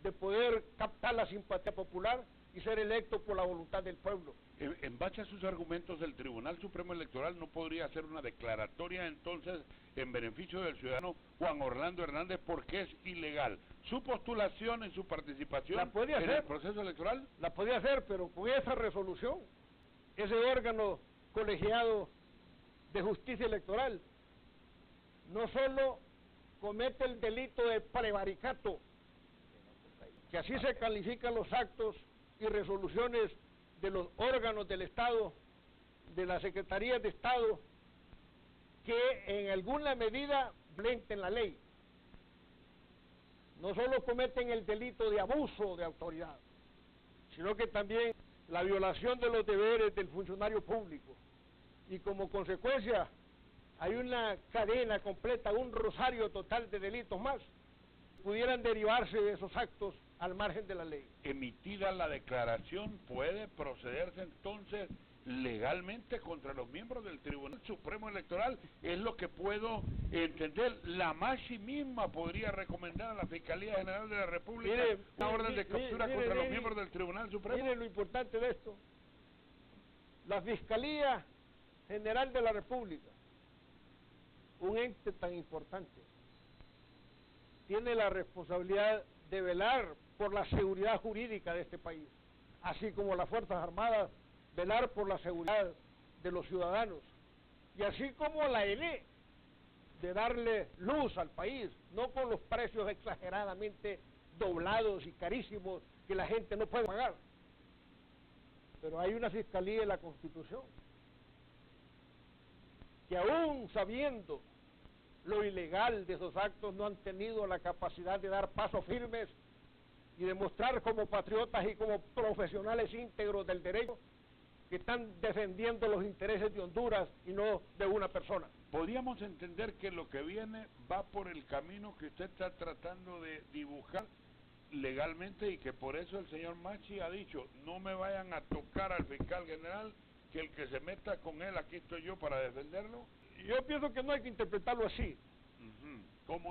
de poder captar la simpatía popular y ser electo por la voluntad del pueblo. En base a sus argumentos, el Tribunal Supremo Electoral no podría hacer una declaratoria entonces en beneficio del ciudadano Juan Orlando Hernández porque es ilegal su postulación en su participación en el proceso electoral. La podía hacer, pero con esa resolución, ese órgano colegiado de justicia electoral no solo comete el delito de prevaricato, que así se califican los actos y resoluciones de los órganos del Estado, de las Secretarías de Estado, que en alguna medida violenten la ley. No solo cometen el delito de abuso de autoridad, sino que también la violación de los deberes del funcionario público. Y como consecuencia hay una cadena completa, un rosario total de delitos más, que pudieran derivarse de esos actos al margen de la ley. Emitida la declaración, ¿puede procederse entonces legalmente contra los miembros del Tribunal Supremo Electoral? Es lo que puedo entender. La MASHI misma podría recomendar a la Fiscalía General de la República una orden de captura contra los miembros del Tribunal Supremo. Miren lo importante de esto. La Fiscalía General de la República, un ente tan importante, tiene la responsabilidad de velar por la seguridad jurídica de este país, así como las Fuerzas Armadas, velar por la seguridad de los ciudadanos, y así como la ENE, de darle luz al país, no con los precios exageradamente doblados y carísimos que la gente no puede pagar. Pero hay una Fiscalía en la Constitución que aún sabiendo lo ilegal de esos actos no han tenido la capacidad de dar pasos firmes y demostrar como patriotas y como profesionales íntegros del derecho que están defendiendo los intereses de Honduras y no de una persona. ¿Podríamos entender que lo que viene va por el camino que usted está tratando de dibujar legalmente y que por eso el señor Machi ha dicho, no me vayan a tocar al fiscal general, que el que se meta con él, aquí estoy yo para defenderlo? Yo pienso que no hay que interpretarlo así.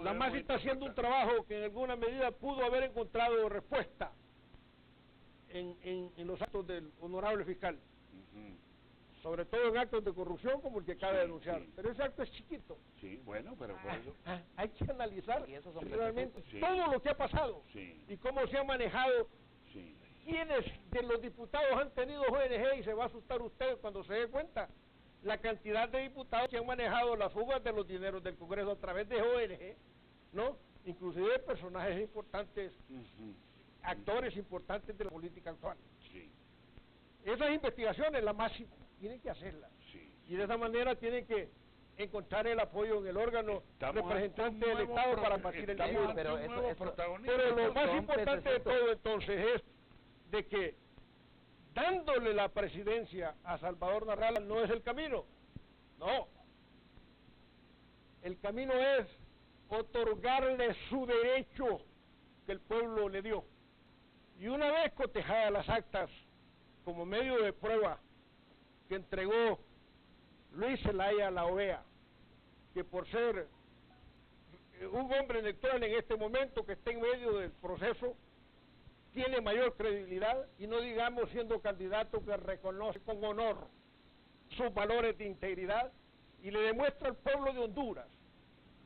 La MASHI está haciendo un trabajo que en alguna medida pudo haber encontrado respuesta en los actos del honorable fiscal, sobre todo en actos de corrupción como el que acaba de denunciar, pero ese acto es chiquito. Sí, bueno, pero por eso... Hay que analizar realmente todo lo que ha pasado y cómo se ha manejado. ¿Quiénes de los diputados han tenido ONG? Y se va a asustar usted cuando se dé cuenta la cantidad de diputados que han manejado las fugas de los dineros del Congreso a través de ONG, ¿no? Inclusive personajes importantes, actores importantes de la política actual. Esas investigaciones la MASHI tienen que hacerlas. Y de esa manera tienen que encontrar el apoyo en el órgano representante del Estado para batir el delito. Pero lo más importante de todo entonces es de que dándole la presidencia a Salvador Narrala no es el camino. No. El camino es otorgarle su derecho que el pueblo le dio. Y una vez cotejadas las actas como medio de prueba que entregó Luis Zelaya a la OEA, que por ser un hombre electoral en este momento que está en medio del proceso, tiene mayor credibilidad, y no digamos siendo candidato que reconoce con honor sus valores de integridad, y le demuestra al pueblo de Honduras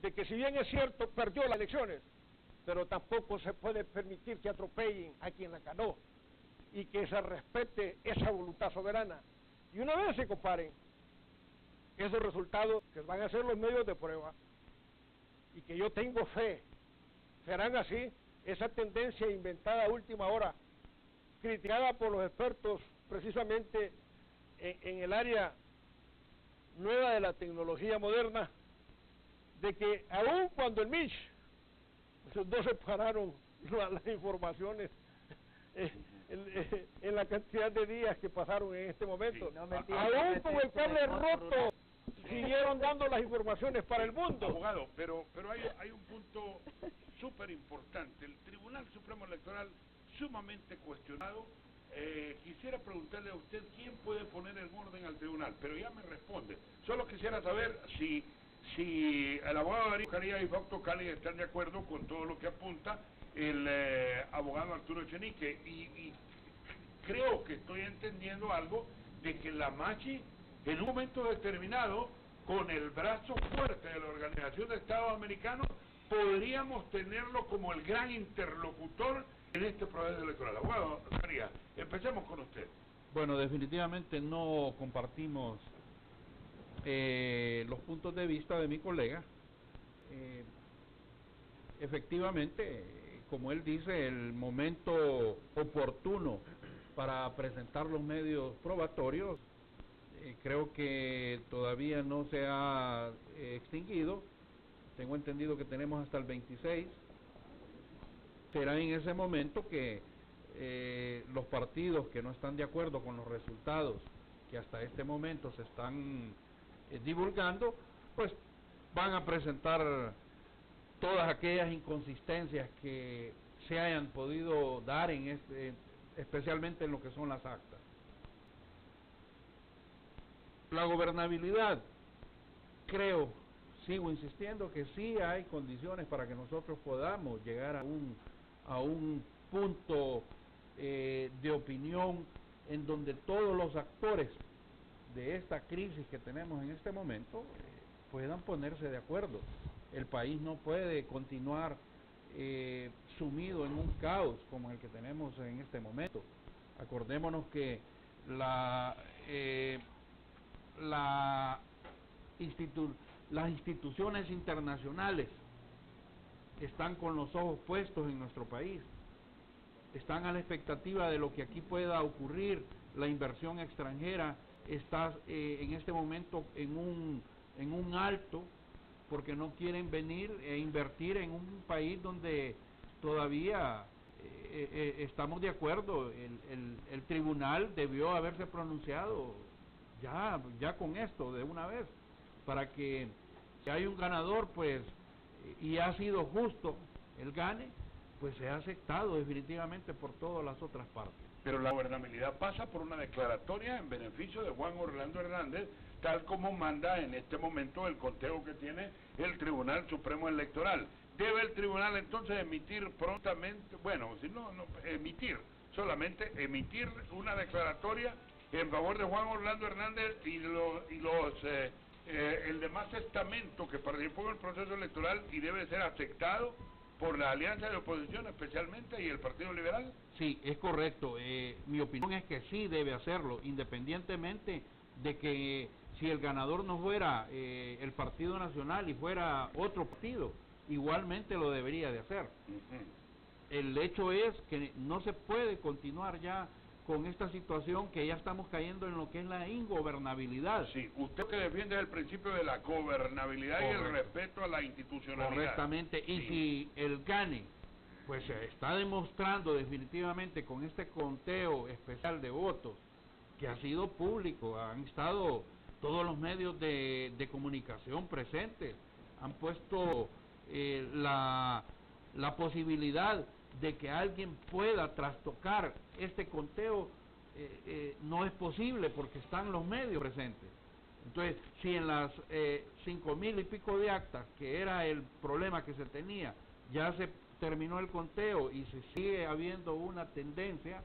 de que, si bien es cierto, perdió las elecciones, pero tampoco se puede permitir que atropellen a quien la ganó, y que se respete esa voluntad soberana. Y una vez se comparen esos resultados, que van a ser los medios de prueba, y que yo tengo fe, serán así, esa tendencia inventada a última hora, criticada por los expertos precisamente en el área nueva de la tecnología moderna, de que aun cuando el MICH no separaron las informaciones en la cantidad de días que pasaron en este momento, Sí, aún con el cable roto, siguieron dando las informaciones para el mundo. Abogado, pero hay un punto súper importante. El Tribunal Supremo Electoral, sumamente cuestionado. Quisiera preguntarle a usted quién puede poner en orden al tribunal, pero ya me responde. Solo quisiera saber si el abogado Darío Caría y Fausto Cali están de acuerdo con todo lo que apunta el abogado Arturo Echenique, y creo que estoy entendiendo algo de que la Machi, en un momento determinado, con el brazo fuerte de la Organización de Estados Americanos, podríamos tenerlo como el gran interlocutor en este proceso electoral. Abogado Caría, empecemos con usted. Bueno, definitivamente no compartimos los puntos de vista de mi colega. Efectivamente, como él dice, el momento oportuno para presentar los medios probatorios creo que todavía no se ha extinguido. Tengo entendido que tenemos hasta el 26. Será en ese momento que los partidos que no están de acuerdo con los resultados que hasta este momento se están divulgando, pues van a presentar todas aquellas inconsistencias que se hayan podido dar en especialmente en lo que son las actas. La gobernabilidad, sigo insistiendo que sí hay condiciones para que nosotros podamos llegar a un punto de opinión en donde todos los actores de esta crisis que tenemos en este momento puedan ponerse de acuerdo. El país no puede continuar sumido en un caos como el que tenemos en este momento. Acordémonos que las instituciones internacionales están con los ojos puestos en nuestro país, están a la expectativa de lo que aquí pueda ocurrir. La inversión extranjera está en este momento en un alto, porque no quieren venir e invertir en un país donde todavía estamos de acuerdo. El tribunal debió haberse pronunciado ya con esto de una vez, para que si hay un ganador, pues, y ha sido justo el gane, pues se ha aceptado definitivamente por todas las otras partes. Pero la gobernabilidad pasa por una declaratoria en beneficio de Juan Orlando Hernández, tal como manda en este momento el conteo que tiene el Tribunal Supremo Electoral. ¿Debe el tribunal entonces emitir prontamente, solamente emitir una declaratoria en favor de Juan Orlando Hernández y el demás estamento que participó en el proceso electoral, y debe ser aceptado por la alianza de oposición especialmente y el Partido Liberal? Sí, es correcto. Mi opinión es que sí debe hacerlo, independientemente de que si el ganador no fuera el Partido Nacional y fuera otro partido, igualmente lo debería de hacer. El hecho es que no se puede continuar ya con esta situación, que ya estamos cayendo en lo que es la ingobernabilidad. Sí, usted que defiende el principio de la gobernabilidad. Correcto. Y el respeto a la institucionalidad. Correctamente, y sí. Si el gane, pues se está demostrando definitivamente con este conteo especial de votos, que ha sido público, han estado todos los medios de comunicación presentes, han puesto la posibilidad de que alguien pueda trastocar este conteo, no es posible porque están los medios presentes. Entonces, si en las 5,000 y pico de actas, que era el problema que se tenía, ya se terminó el conteo y se sigue habiendo una tendencia,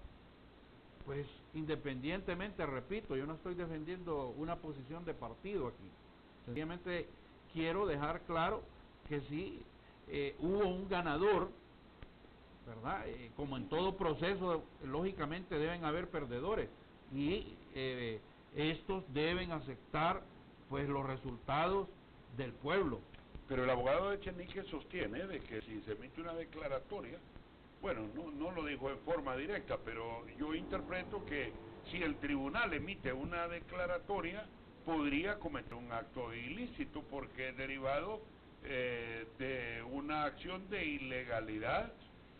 pues independientemente, repito, yo no estoy defendiendo una posición de partido aquí, Sencillamente quiero dejar claro que sí hubo un ganador, ¿verdad? Como en todo proceso, lógicamente deben haber perdedores y estos deben aceptar pues los resultados del pueblo. Pero el abogado Echenique sostiene de que si se emite una declaratoria, bueno, no lo dijo en forma directa, pero yo interpreto que si el tribunal emite una declaratoria, podría cometer un acto ilícito porque es derivado de una acción de ilegalidad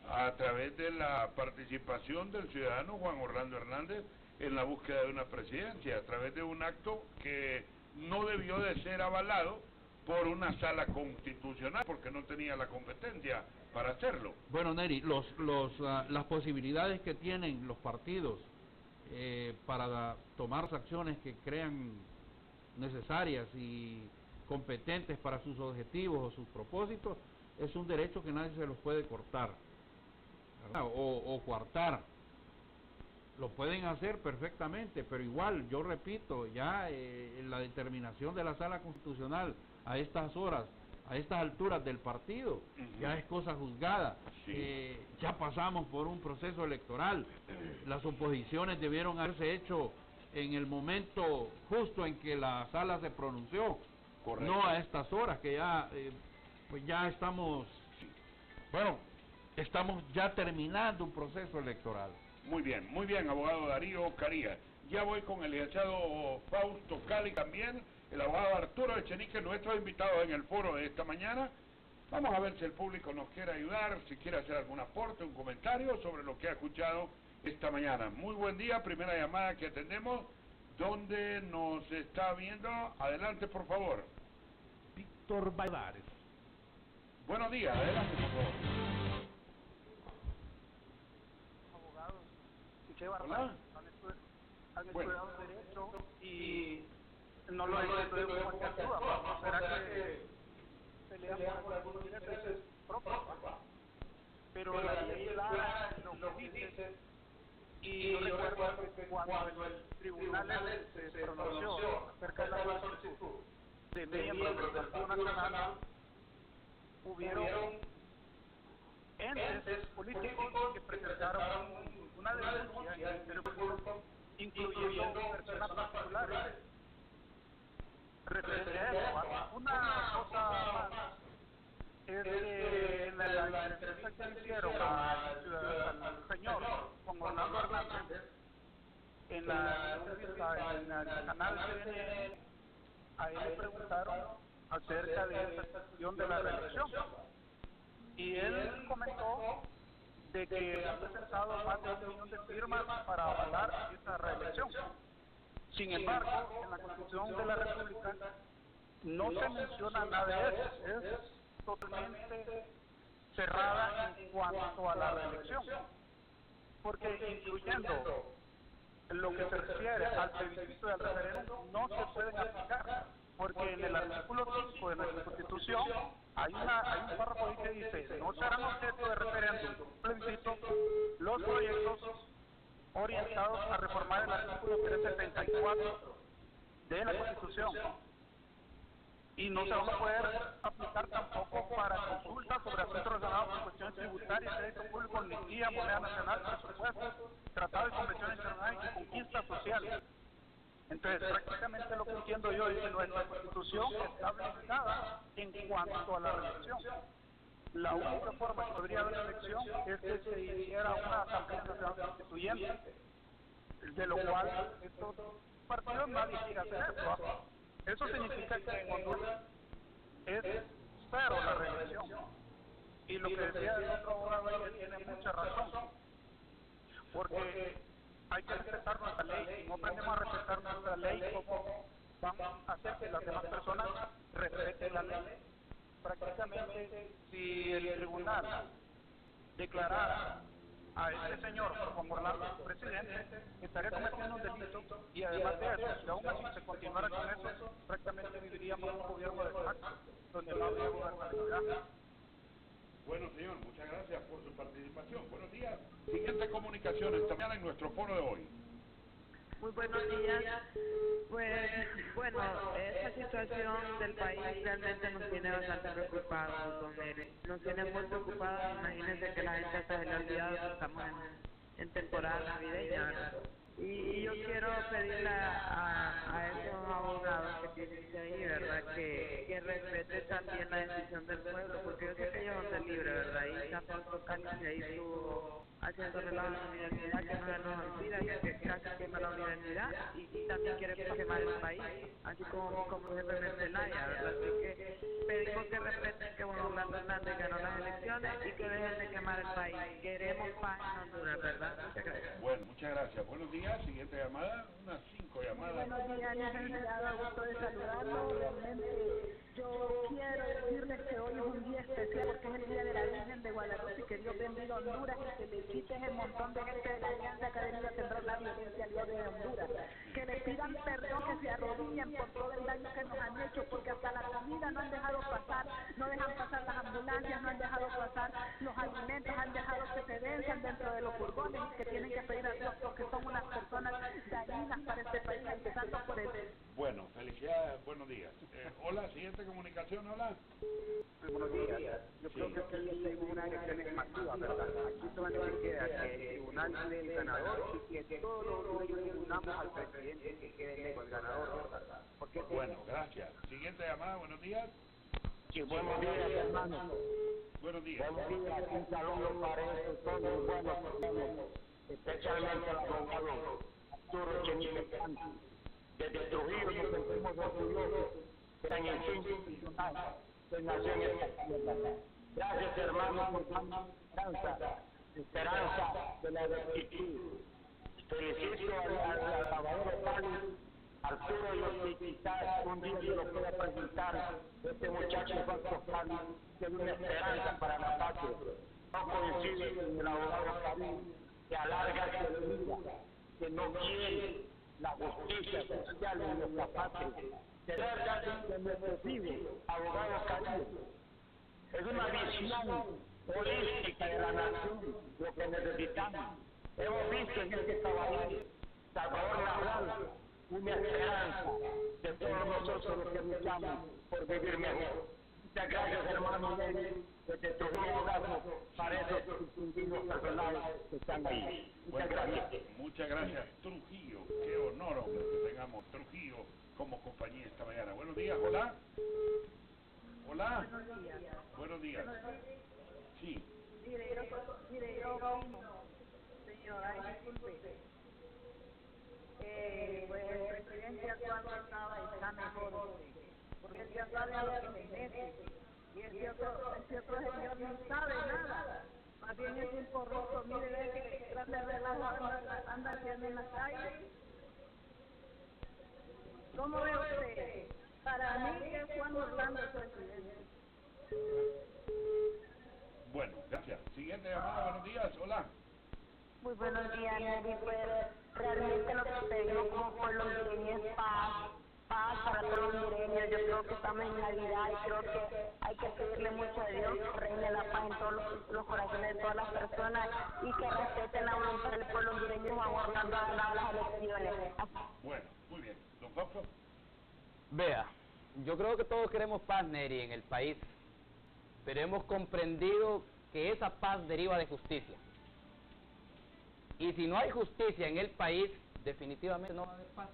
a través de la participación del ciudadano Juan Orlando Hernández en la búsqueda de una presidencia, a través de un acto que no debió de ser avalado por una sala constitucional porque no tenía la competencia para hacerlo. Bueno, Neri, las posibilidades que tienen los partidos para tomar las acciones que crean necesarias y competentes para sus objetivos o sus propósitos es un derecho que nadie se los puede cortar, ¿verdad? O coartar. Lo pueden hacer perfectamente, pero igual, yo repito, ya la determinación de la Sala Constitucional a estas horas, a estas alturas del partido, ya es cosa juzgada. Sí. Ya pasamos por un proceso electoral, las oposiciones debieron haberse hecho en el momento justo en que la Sala se pronunció. Correcto. No a estas horas, que ya, pues ya estamos, bueno, estamos ya terminando un proceso electoral. Muy bien, abogado Darío Carías. Ya voy con el licenciado Fausto Cali también, el abogado Arturo Echenique, nuestros invitados en el foro de esta mañana. Vamos a ver si el público nos quiere ayudar, si quiere hacer algún aporte, un comentario sobre lo que ha escuchado esta mañana. Muy buen día, primera llamada que atendemos. ¿Dónde nos está viendo? Adelante, por favor. Víctor Valladares. Buenos días, adelante, por favor. Abogados, escuché bastante, Hola. han estudiado Derecho y no lo he hecho de forma activa, ¿no será que pelean por algunos intereses propios? Pero la ley clara lo que dice, y yo recuerdo que cuando el tribunal se pronunció acerca de la solicitud de miembros del Partido Nacional, hubieron entes políticos que presentaron una denuncia en el Ministerio Público, incluyendo personas particulares. Referente a eso, una cosa más es que en la entrevista que le hicieron al señor Juan Orlando Hernández, en la entrevista en el canal CNN, a él le preguntaron acerca de esta cuestión de la reelección. Y él comentó de que han presentado más de 1 millón de firmas para avalar esta reelección. Sin embargo, en la Constitución de la República no se menciona nada de eso, es totalmente cerrada en cuanto a la reelección, porque incluyendo lo que se refiere al plebiscito y al referéndum no se pueden aplicar, porque en el artículo 5 de nuestra Constitución hay un párrafo que dice: no serán objeto de referéndum, plebiscito, los proyectos orientados a reformar el artículo 374 de la Constitución, y no se van a poder aplicar tampoco para consultas sobre asuntos relacionados con cuestiones tributarias, crédito público, amnistía, moneda nacional, presupuesto, tratado de convenciones internacionales y conquistas sociales. Entonces, prácticamente lo que entiendo yo es que nuestra Constitución está blindada en cuanto a la reelección. La única forma que podría haber elección es que se hiciera una asamblea nacional constituyente, de lo cual estos partidos nadie quiere hacer eso. Eso significa que en Honduras es cero la reelección. Y lo que decía el otro abogado tiene mucha razón, porque hay que respetar nuestra ley. Si no aprendemos a respetar nuestra ley, ¿cómo vamos a hacer que las demás personas respeten la ley? Prácticamente, si el tribunal declarara a este señor Juan Orlando presidente, estaría cometiendo un delito, y además de eso, si aún así se continuara con eso, prácticamente viviríamos un gobierno de facto, donde no habría gobernabilidad. Bueno, señor, muchas gracias por su participación. Buenos días. Siguiente comunicación esta mañana en nuestro foro de hoy. Muy buenos días. Pues bueno, esta situación del país realmente nos tiene bastante preocupados, don Eric. Nos tiene muy preocupados. Imagínense que la gente hasta se le ha olvidado que estamos en temporada navideña, ¿verdad? Y yo quiero pedirle a esos abogados que tienen ahí, ¿verdad? Que respeten también la decisión del pueblo, porque yo sé que ellos son libres, ¿verdad? Y Alfonso Cali ahí estuvo haciendo relajo a la universidad, que no se nos olvida, que casi quema la universidad y también quiere quemar el país, así como el jefe de Zelaya, ¿verdad? Así que pedimos que respeten que Juan Orlando Hernández ganó las elecciones y que dejen de quemar el país. Queremos paz en Honduras, ¿verdad? Muchas gracias. Bueno, muchas gracias. Buenos días. Siguiente llamada. Unas 5 llamadas. Buenos días, licenciado. Gusto de saludarlo. Realmente yo quiero decirles que hoy es un día especial porque es el Día de la Virgen de Guadalupe y que Dios bendiga Honduras y que le quite ese montón de gente de la alianza que ha venido a sembrar la violencia al Dios de Honduras. Que le pidan perdón, que se arrodillen por todo el daño que nos han hecho, porque hasta la comida no han dejado pasar, no dejan pasar las ambulancias, no han dejado pasar los alimentos, han dejado que se venzan dentro de los furgones y que tienen que pedir a Dios porque son unas personas dañinas para este país, empezando por el... Bueno, felicidades, buenos días. Hola, siguiente comunicación, hola. Buenos días. Yo creo que aquí hay una elección masiva, ¿verdad? Aquí solamente queda que el tribunal del ganador y que todos los hondureños unamos al presidente que quede lejos el ganador, ¿verdad? Porque bueno, gracias. Siguiente llamada, buenos días. sí, buenos días, hermano. Buenos días. Buenos días, un saludo para esos todos buenos hermanos, especialmente al abogado Arturo Chenique Santos. Desde Trujillo nos sentimos orgullosos de la institucional que nació en esta tierra. Gracias, hermanos, por tanta esperanza de la rectitud. Felicito al Salvador Cali, Arturo, y quizás un día yo lo pueda presentar. Este muchacho Vasco Cali tiene una esperanza para la patria. No coincide con el abogado Cali, que alarga su vida, que no quiere la justicia social en nuestra patria. Se trata de nuestro vivo, abogado Cali. Es una visión política de la nación lo que necesitamos. Hemos visto en este caballero, Salvador Nadal, una esperanza de todos nosotros los que luchamos por vivir mejor. Muchas gracias, hermano desde Trujillo para esos distinguidos personales que están ahí. Muchas gracias. Muchas gracias, Trujillo. Qué honor, hombre, que tengamos Trujillo como compañía esta mañana. Buenos días, hola. Hola. Buenos días. Sí. Mire, yo señora, disculpe. Pues el presidente actual está mejor, porque él ya sabe a lo que se mete, y ese otro señor no sabe nada, más bien es un corrupto. Mire, ve que grande relajo anda haciendo en la calle. ¿Cómo ve usted? Para mí es Juan Orlando el presidente. Bueno, gracias. Siguiente llamada, buenos días, hola. Muy buenos días, Nelly. Pues realmente lo que pedimos como pueblo hondureño es paz para todos los hondureños. Yo creo que estamos en Navidad y creo que hay que pedirle mucho a Dios que reine la paz en todos los corazones de todas las personas y que respeten la voluntad del pueblo hondureño cuando hagan las elecciones. Bueno, muy bien. Don Fausto. Vea, yo creo que todos queremos paz, Neri, en el país, pero hemos comprendido que esa paz deriva de justicia. Y si no hay justicia en el país, definitivamente no va a haber paz.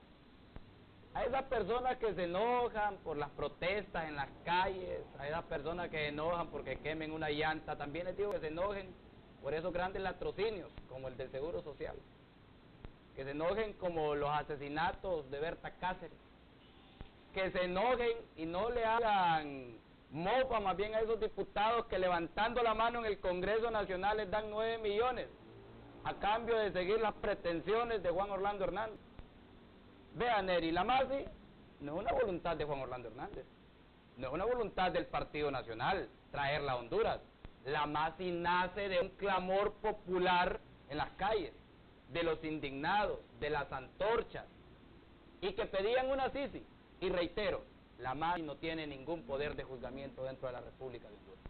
A esas personas que se enojan por las protestas en las calles, a esas personas que se enojan porque quemen una llanta, también les digo que se enojen por esos grandes latrocinios, como el del Seguro Social. Que se enojen como los asesinatos de Berta Cáceres. Que se enojen y no le hagan mofa más bien a esos diputados que levantando la mano en el Congreso Nacional les dan 9 millones a cambio de seguir las pretensiones de Juan Orlando Hernández. Vean, Neri, la MASI no es una voluntad de Juan Orlando Hernández, no es una voluntad del Partido Nacional traerla a Honduras. La MASI nace de un clamor popular en las calles, de los indignados, de las antorchas, y que pedían una Sisi. Y reitero, la MASI no tiene ningún poder de juzgamiento dentro de la República de Honduras.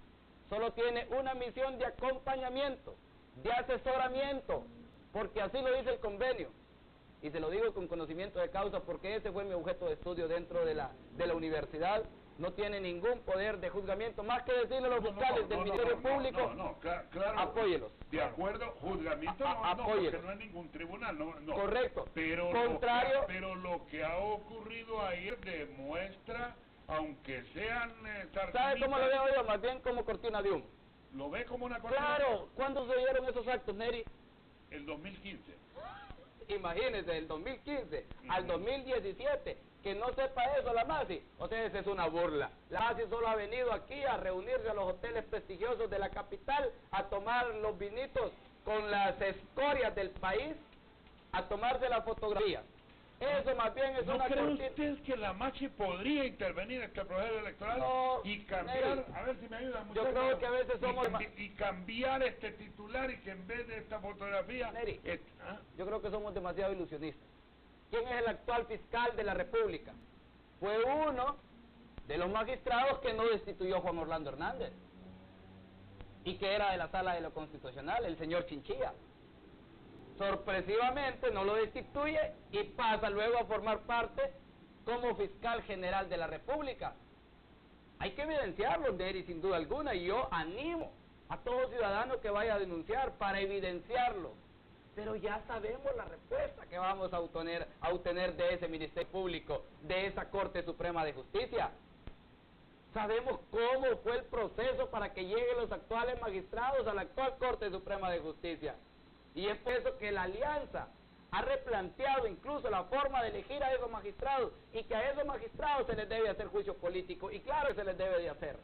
Solo tiene una misión de acompañamiento, de asesoramiento, porque así lo dice el convenio. y se lo digo con conocimiento de causa porque ese fue mi objeto de estudio dentro de la universidad, no tiene ningún poder de juzgamiento, más que decirle a los fiscales del Ministerio Público, claro, apóyelos. De acuerdo, juzgamiento porque no es ningún tribunal, no. Correcto. Pero contrario, lo que ha ocurrido ayer demuestra, aunque sean ¿sabe cómo lo veo yo? Más bien como cortina de humo. ¿Lo ve como una cortina? Claro, ¿cuándo se dieron esos actos, Neri? El 2015. Imagínese, del 2015 al 2017, que no sepa eso la MASI, o sea, esa es una burla. La MASI solo ha venido aquí a reunirse a los hoteles prestigiosos de la capital, a tomar los vinitos con las escorias del país, a tomarse la fotografía. Eso más bien es ¿No una cree cortina. usted que la MASI podría intervenir en este proceso electoral y cambiar, a ver si me ayuda mucho? Yo creo que a veces somos... Y cambiar este titular y que en vez de esta fotografía... Neri, yo creo que somos demasiado ilusionistas. ¿Quién es el actual fiscal de la República? Fue uno de los magistrados que no destituyó a Juan Orlando Hernández y que era de la Sala de lo Constitucional, el señor Chinchilla. Sorpresivamente no lo destituye y pasa luego a formar parte como fiscal general de la República. Hay que evidenciarlo, Neri, sin duda alguna, y yo animo a todo ciudadano que vaya a denunciar para evidenciarlo. Pero ya sabemos la respuesta que vamos a obtener de ese Ministerio Público, de esa Corte Suprema de Justicia. Sabemos cómo fue el proceso para que lleguen los actuales magistrados a la actual Corte Suprema de Justicia. Y es por eso que la alianza ha replanteado incluso la forma de elegir a esos magistrados y que a esos magistrados se les debe hacer juicio político, y claro que se les debe de hacer.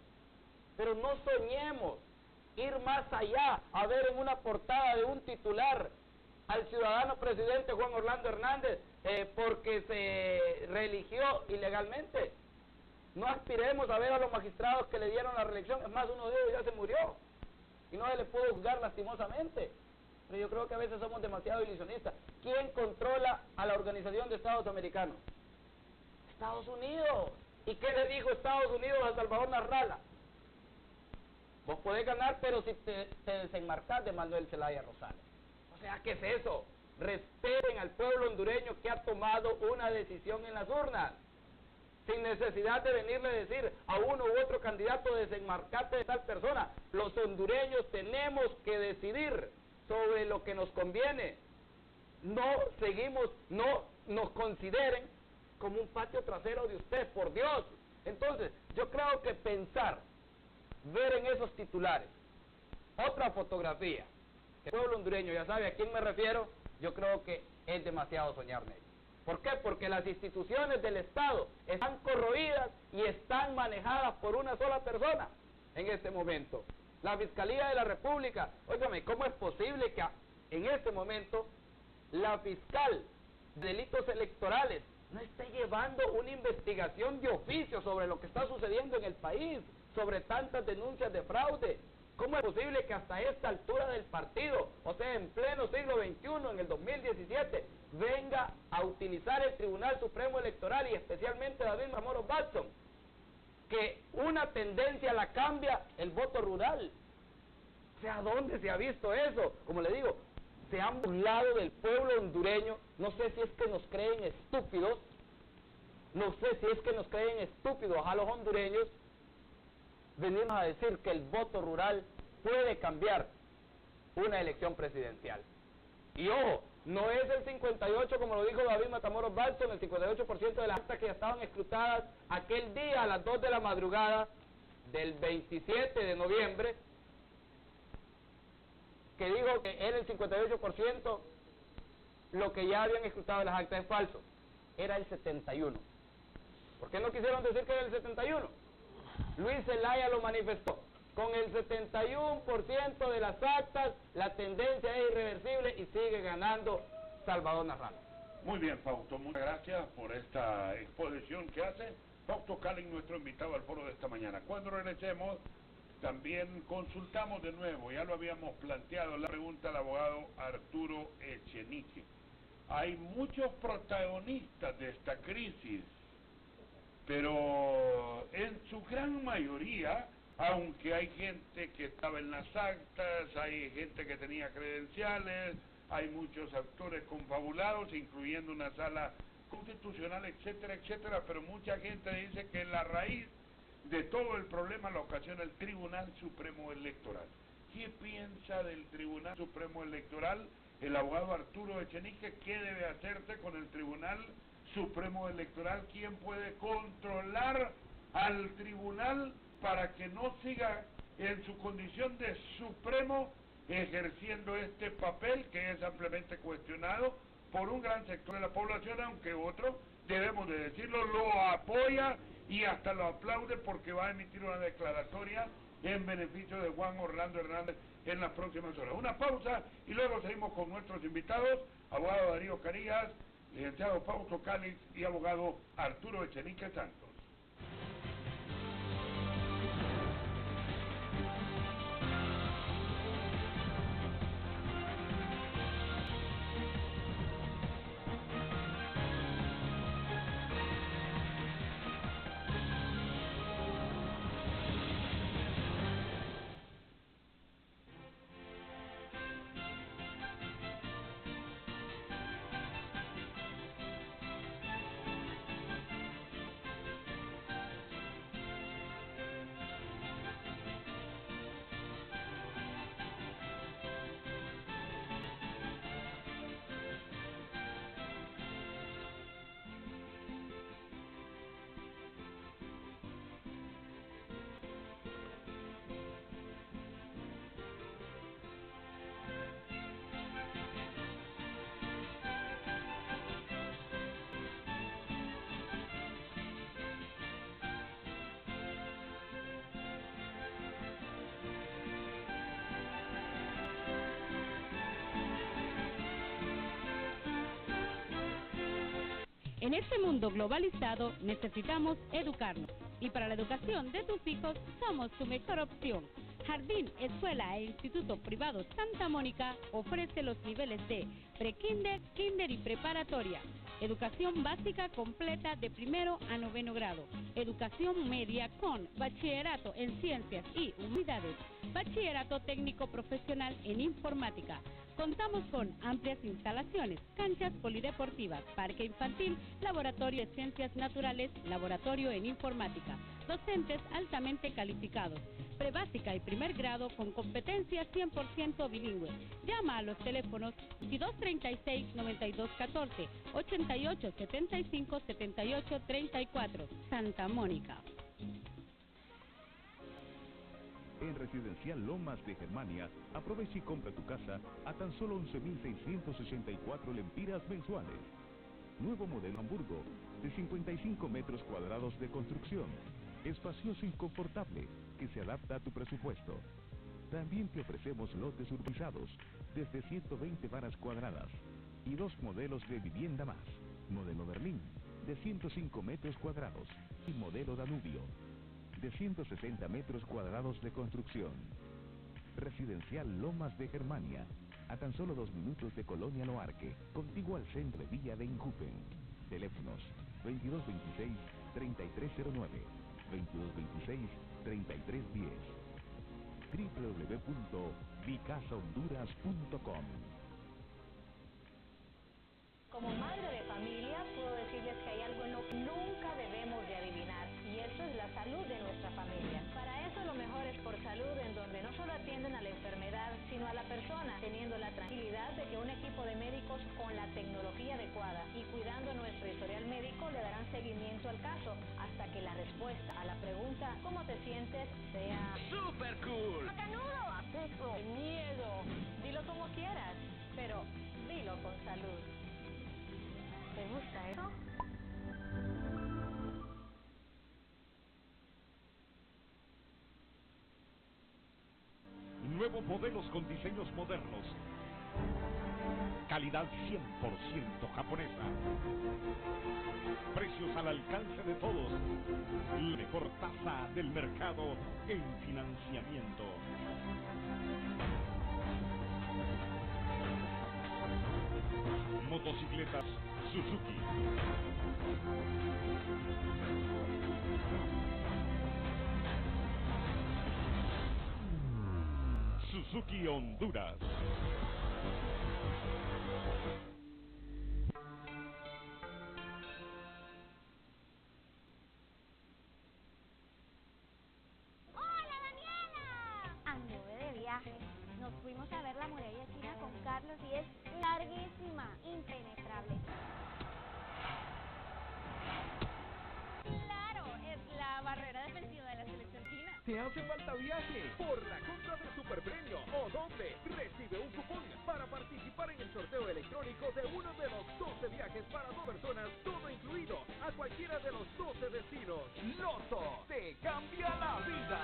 Pero no soñemos ir más allá, a ver en una portada de un titular al ciudadano presidente Juan Orlando Hernández porque se reeligió ilegalmente. No aspiremos a ver a los magistrados que le dieron la reelección, es más, uno de ellos ya se murió y no se le pudo juzgar lastimosamente. Pero yo creo que a veces somos demasiado ilusionistas. ¿Quién controla a la Organización de Estados Americanos? Estados Unidos. ¿Y qué le dijo Estados Unidos a Salvador Narrala? Vos podés ganar, pero si te desenmarcás de Manuel Zelaya Rosales. O sea, ¿qué es eso? Respeten al pueblo hondureño que ha tomado una decisión en las urnas, sin necesidad de venirle a decir a uno u otro candidato desenmarcate de tal persona. Los hondureños tenemos que decidir sobre lo que nos conviene. No nos consideren como un patio trasero de usted, por Dios. Entonces, yo creo que pensar, ver en esos titulares otra fotografía, que el pueblo hondureño ya sabe a quién me refiero, yo creo que es demasiado soñar, Neri. ¿Por qué? Porque las instituciones del Estado están corroídas y están manejadas por una sola persona en este momento. La Fiscalía de la República, óigame, ¿cómo es posible que en este momento la fiscal de delitos electorales no esté llevando una investigación de oficio sobre lo que está sucediendo en el país, sobre tantas denuncias de fraude? ¿Cómo es posible que hasta esta altura del partido, o sea, en pleno siglo XXI, en el 2017, venga a utilizar el Tribunal Supremo Electoral y especialmente David Matamoros Watson, que una tendencia la cambia el voto rural? O sea, ¿dónde se ha visto eso? Como le digo, se han burlado del pueblo hondureño. No sé si es que nos creen estúpidos, a los hondureños. Venimos a decir que el voto rural puede cambiar una elección presidencial. Y ojo, no es el 58, como lo dijo David Matamoros Watson, el 58% de las actas que ya estaban escrutadas aquel día a las 2 de la madrugada del 27 de noviembre, que dijo que era el 58% lo que ya habían escrutado de las actas. Es falso, era el 71%. ¿Por qué no quisieron decir que era el 71%? Luis Zelaya lo manifestó. Con el 71% de las actas, la tendencia es irreversible y sigue ganando Salvador Narrala. Muy bien, Fausto, muchas gracias por esta exposición que hace Fausto Cali, nuestro invitado al foro de esta mañana. Cuando regresemos, también consultamos de nuevo, ya lo habíamos planteado, la pregunta al abogado Arturo Echenique. Hay muchos protagonistas de esta crisis, pero en su gran mayoría, aunque hay gente que estaba en las actas, hay gente que tenía credenciales, hay muchos actores confabulados, incluyendo una sala constitucional, etcétera, etcétera, pero mucha gente dice que la raíz de todo el problema la ocasiona el Tribunal Supremo Electoral. ¿Qué piensa del Tribunal Supremo Electoral el abogado Arturo Echenique? ¿Qué debe hacerse con el Tribunal Supremo Electoral? ¿Quién puede controlar al tribunal para que no siga en su condición de supremo ejerciendo este papel que es ampliamente cuestionado por un gran sector de la población, aunque otro, debemos de decirlo, lo apoya y hasta lo aplaude porque va a emitir una declaratoria en beneficio de Juan Orlando Hernández en las próximas horas? Una pausa y luego seguimos con nuestros invitados, abogado Darío Carías, licenciado Fausto Cáliz y abogado Arturo Echenique Santos. En este mundo globalizado necesitamos educarnos y para la educación de tus hijos somos tu mejor opción. Jardín, Escuela e Instituto Privado Santa Mónica ofrece los niveles de pre-kinder, kinder y preparatoria. Educación básica completa de 1º a 9º grado. Educación media con bachillerato en ciencias y humanidades. Bachillerato técnico profesional en informática. Contamos con amplias instalaciones, canchas polideportivas, parque infantil, laboratorio de ciencias naturales, laboratorio en informática, docentes altamente calificados, prebásica y 1er grado con competencia 100% bilingüe. Llama a los teléfonos 2236-9214, 8875-7834, Santa Mónica. En Residencial Lomas de Germania, aprovecha y compra tu casa a tan solo 11.664 lempiras mensuales. Nuevo modelo Hamburgo, de 55 metros cuadrados de construcción, espacioso y confortable, que se adapta a tu presupuesto. También te ofrecemos lotes urbanizados, desde 120 varas cuadradas, y 2 modelos de vivienda más. Modelo Berlín, de 105 metros cuadrados, y modelo Danubio, de 160 metros cuadrados de construcción. Residencial Lomas de Germania, a tan solo 2 minutos de Colonia Loarque, contiguo al centro de Villa de Injupen. Teléfonos 2226-3309, 2226-3310, www.vicasahonduras.com. Como madre de familia, puedo decirles que hay algo en lo que nunca debemos de adivinar, y eso es la salud de nuestra familia. Para eso lo mejor es Por Salud, en donde no solo atienden a la enfermedad, sino a la persona, teniendo la tranquilidad de que un equipo de médicos con la tecnología adecuada y cuidando nuestro historial médico le darán seguimiento al caso, hasta que la respuesta a la pregunta ¿cómo te sientes? Sea ¡super cool! ¡Macanudo! ¡Asusto! ¡Miedo! Dilo como quieras, pero dilo con salud. ¿Te gusta eso? Nuevos modelos con diseños modernos. Calidad 100% japonesa. Precios al alcance de todos. La mejor tasa del mercado en financiamiento. Motocicletas Suzuki. Suzuki Honduras. Fuimos a ver la muralla china con Carlos y es larguísima, impenetrable. Claro, es la barrera defensiva de la selección china. ¿Te hace falta viaje? Por la compra del superpremio o donde recibe un cupón para participar en el sorteo electrónico de uno de los 12 viajes para 2 personas, todo incluido, a cualquiera de los 12 destinos. Loto te cambia la vida.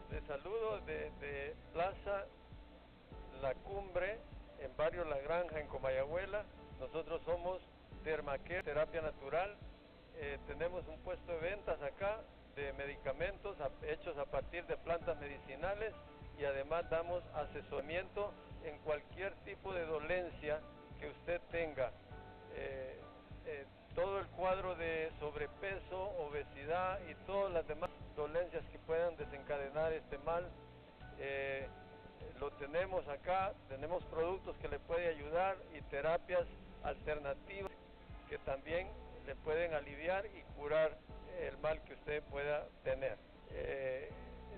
Les saludo desde Plaza La Cumbre, en barrio La Granja, en Comayagüela. Nosotros somos Dermacare, terapia natural. Tenemos un puesto de ventas acá de medicamentos hechos a partir de plantas medicinales y además damos asesoramiento en cualquier tipo de dolencia que usted tenga. Todo el cuadro de sobrepeso, obesidad y todas las demás dolencias que puedan desencadenar este mal, lo tenemos acá. Tenemos productos que le pueden ayudar y terapias alternativas que también le pueden aliviar y curar el mal que usted pueda tener.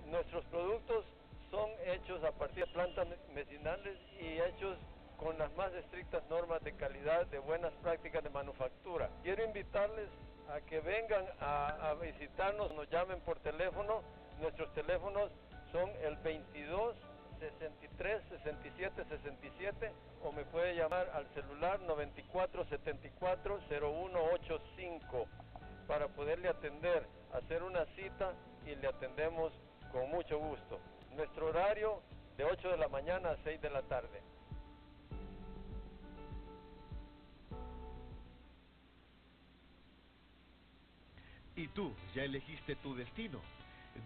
Nuestros productos son hechos a partir de plantas medicinales y hechos con las más estrictas normas de calidad, de buenas prácticas de manufactura. Quiero invitarles a que vengan a visitarnos, nos llamen por teléfono. Nuestros teléfonos son el 22 63 67 67 o me puede llamar al celular 94 74 0185 para poderle atender, hacer una cita y le atendemos con mucho gusto. Nuestro horario de 8 de la mañana a 6 de la tarde. ¿Y tú ya elegiste tu destino?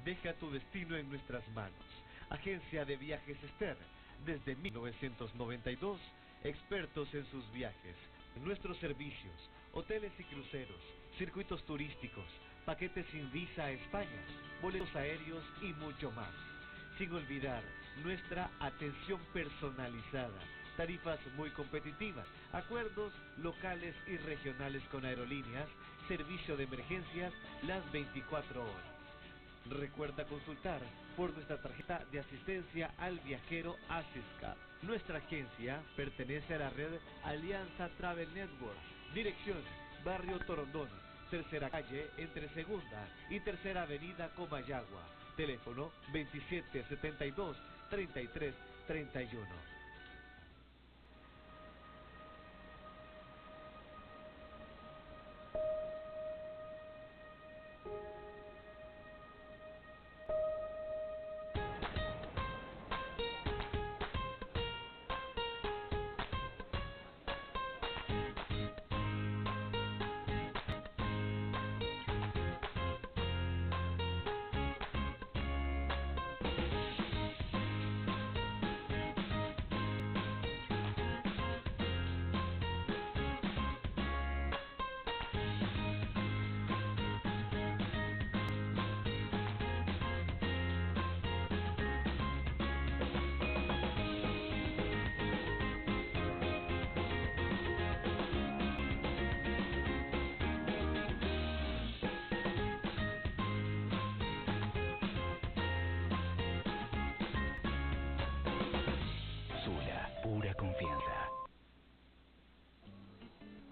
Deja tu destino en nuestras manos. Agencia de Viajes Ester, desde 1992, expertos en sus viajes. Nuestros servicios, hoteles y cruceros, circuitos turísticos, paquetes sin visa a España, boletos aéreos y mucho más. Sin olvidar nuestra atención personalizada, tarifas muy competitivas, acuerdos locales y regionales con aerolíneas, servicio de emergencias las 24 horas. Recuerda consultar por nuestra tarjeta de asistencia al viajero Asisca. Nuestra agencia pertenece a la red Alianza Travel Network. Dirección: Barrio Torondón, Tercera Calle, entre Segunda y Tercera Avenida, Comayagua. Teléfono 2772 3331.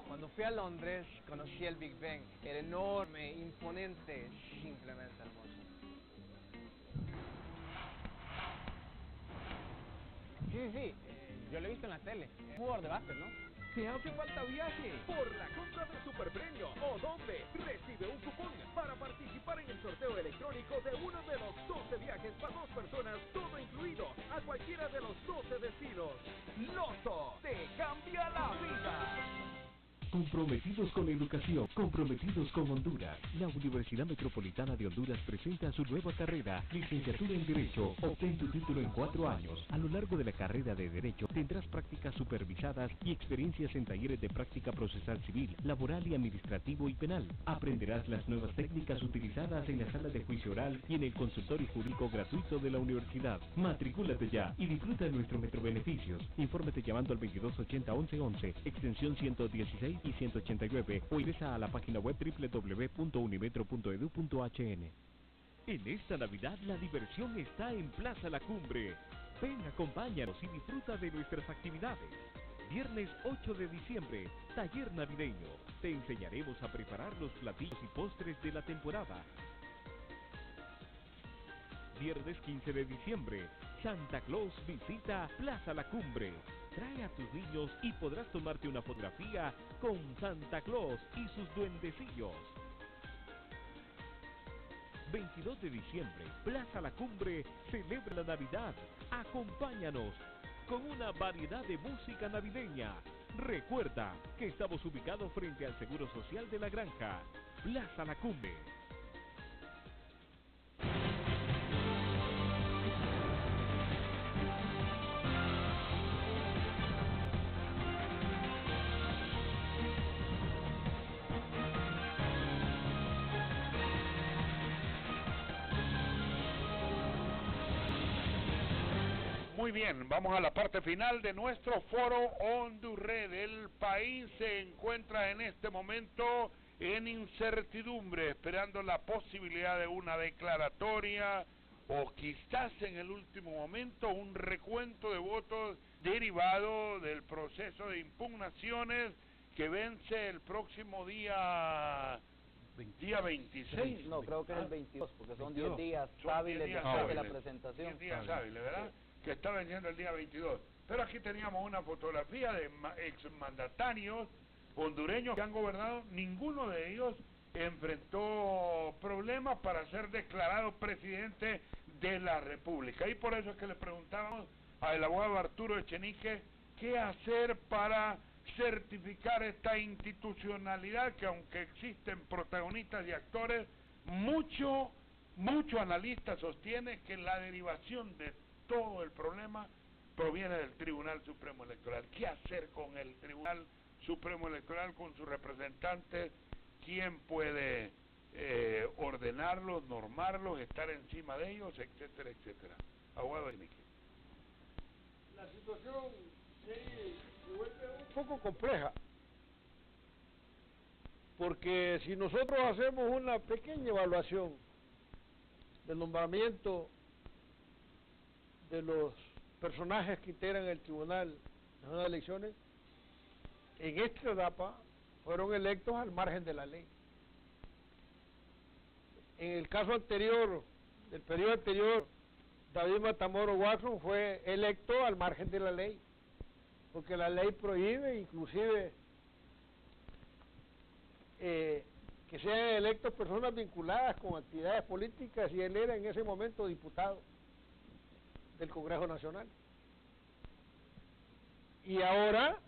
Cuando fui a Londres, conocí el Big Ben. Era enorme, imponente, simplemente hermoso. Sí, yo lo he visto en la tele. Es jugador de básquet, ¿no? ¿Te hace falta viaje? Por la compra del superpremio o donde recibe un cupón para participar en el sorteo electrónico de uno de los 12 viajes para 2 personas, todo incluido, a cualquiera de los 12 destinos. Loto te cambia la vida. Comprometidos con la educación, comprometidos con Honduras. La Universidad Metropolitana de Honduras presenta su nueva carrera, Licenciatura en Derecho. Obtén tu título en 4 años. A lo largo de la carrera de Derecho tendrás prácticas supervisadas y experiencias en talleres de práctica procesal civil, laboral y administrativo y penal. Aprenderás las nuevas técnicas utilizadas en la sala de juicio oral y en el consultorio jurídico gratuito de la universidad. Matricúlate ya y disfruta de nuestros metrobeneficios. Infórmate llamando al 2280-1111, extensión 116 y 189 o ingresa a la página web www.unimetro.edu.hn. En esta Navidad la diversión está en Plaza La Cumbre. Ven, acompáñanos y disfruta de nuestras actividades. Viernes 8 de diciembre, taller navideño. Te enseñaremos a preparar los platillos y postres de la temporada. Viernes 15 de diciembre, Santa Claus visita Plaza La Cumbre. Trae a tus niños y podrás tomarte una fotografía con Santa Claus y sus duendecillos. 22 de diciembre, Plaza La Cumbre celebra la Navidad. Acompáñanos con una variedad de música navideña. Recuerda que estamos ubicados frente al Seguro Social de La Granja. Plaza La Cumbre. Muy bien, vamos a la parte final de nuestro foro Hondurred. El país se encuentra en este momento en incertidumbre, esperando la posibilidad de una declaratoria o quizás en el último momento un recuento de votos derivado del proceso de impugnaciones que vence el próximo día 26. No, creo que es el 22, porque son 10 22. días Son hábiles 10 días después de la hábiles. presentación. 10 días hábiles, ¿verdad? Que está venciendo el día 22. Pero aquí teníamos una fotografía de exmandatarios hondureños que han gobernado. Ninguno de ellos enfrentó problemas para ser declarado presidente de la República. Y por eso es que le preguntábamos al abogado Arturo Echenique qué hacer para certificar esta institucionalidad que, aunque existen protagonistas y actores, mucho analista sostiene que la derivación de todo el problema proviene del Tribunal Supremo Electoral. ¿Qué hacer con el Tribunal Supremo Electoral, con sus representantes? ¿Quién puede ordenarlos, normarlos, estar encima de ellos, etcétera, etcétera? Abogado Echenique. La situación se vuelve un poco compleja, porque si nosotros hacemos una pequeña evaluación del nombramiento de los personajes que integran el Tribunal Nacional de Elecciones, en esta etapa fueron electos al margen de la ley. En el caso anterior, del periodo anterior, David Matamoros Watson fue electo al margen de la ley, porque la ley prohíbe inclusive que sean electos personas vinculadas con actividades políticas, y él era en ese momento diputado del Congreso Nacional. Y ahora,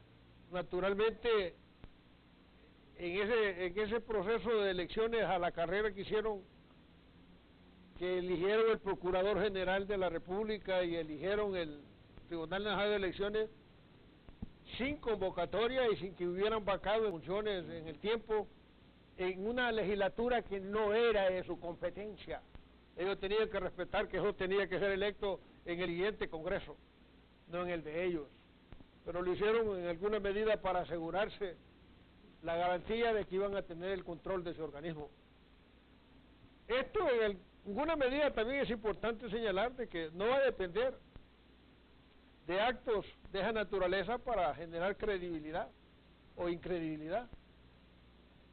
naturalmente, en ese proceso de elecciones a la carrera que hicieron, que eligieron el Procurador General de la República y eligieron el Tribunal Nacional de Elecciones, sin convocatoria y sin que hubieran vacado funciones en el tiempo, en una legislatura que no era de su competencia. Ellos tenían que respetar que eso tenía que ser electo en el siguiente Congreso, no en el de ellos. Pero lo hicieron en alguna medida para asegurarse la garantía de que iban a tener el control de ese organismo. Esto en alguna medida también es importante señalar de que no va a depender de actos de esa naturaleza para generar credibilidad o incredibilidad,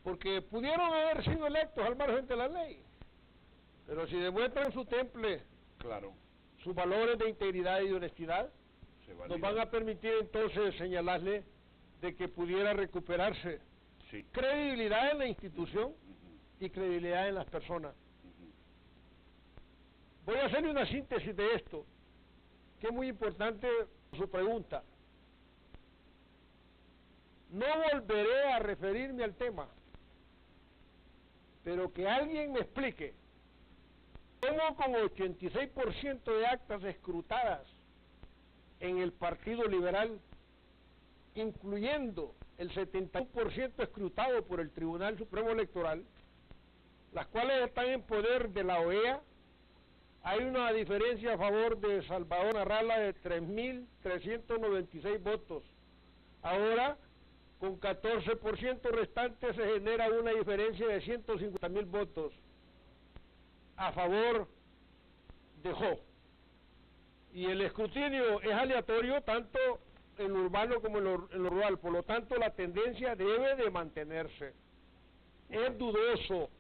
porque pudieron haber sido electos al margen de la ley, pero si demuestran su temple, claro, sus valores de integridad y de honestidad, nos van a permitir entonces señalarle de que pudiera recuperarse credibilidad en la institución y credibilidad en las personas. Voy a hacerle una síntesis de esto, que es muy importante su pregunta. No volveré a referirme al tema, pero que alguien me explique cómo con 86% de actas escrutadas en el Partido Liberal, incluyendo el 71% escrutado por el Tribunal Supremo Electoral, las cuales están en poder de la OEA, hay una diferencia a favor de Salvador Narrala de 3.396 votos. Ahora, con 14% restante se genera una diferencia de 150.000 votos. a favor de Jo. Y el escrutinio es aleatorio tanto en lo urbano como en lo rural, por lo tanto la tendencia debe de mantenerse. Es dudoso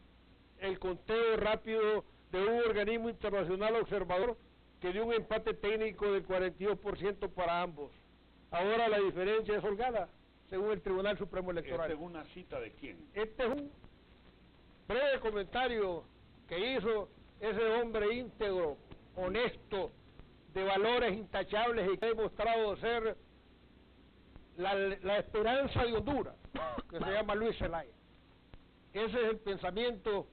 el conteo rápido de un organismo internacional observador que dio un empate técnico del 42% para ambos. Ahora la diferencia es holgada, según el Tribunal Supremo Electoral. ¿Esta es una cita de quién? Este es un breve comentario que hizo ese hombre íntegro, honesto, de valores intachables y que ha demostrado ser la esperanza de Honduras, que se llama Luis Zelaya. Ese es el pensamiento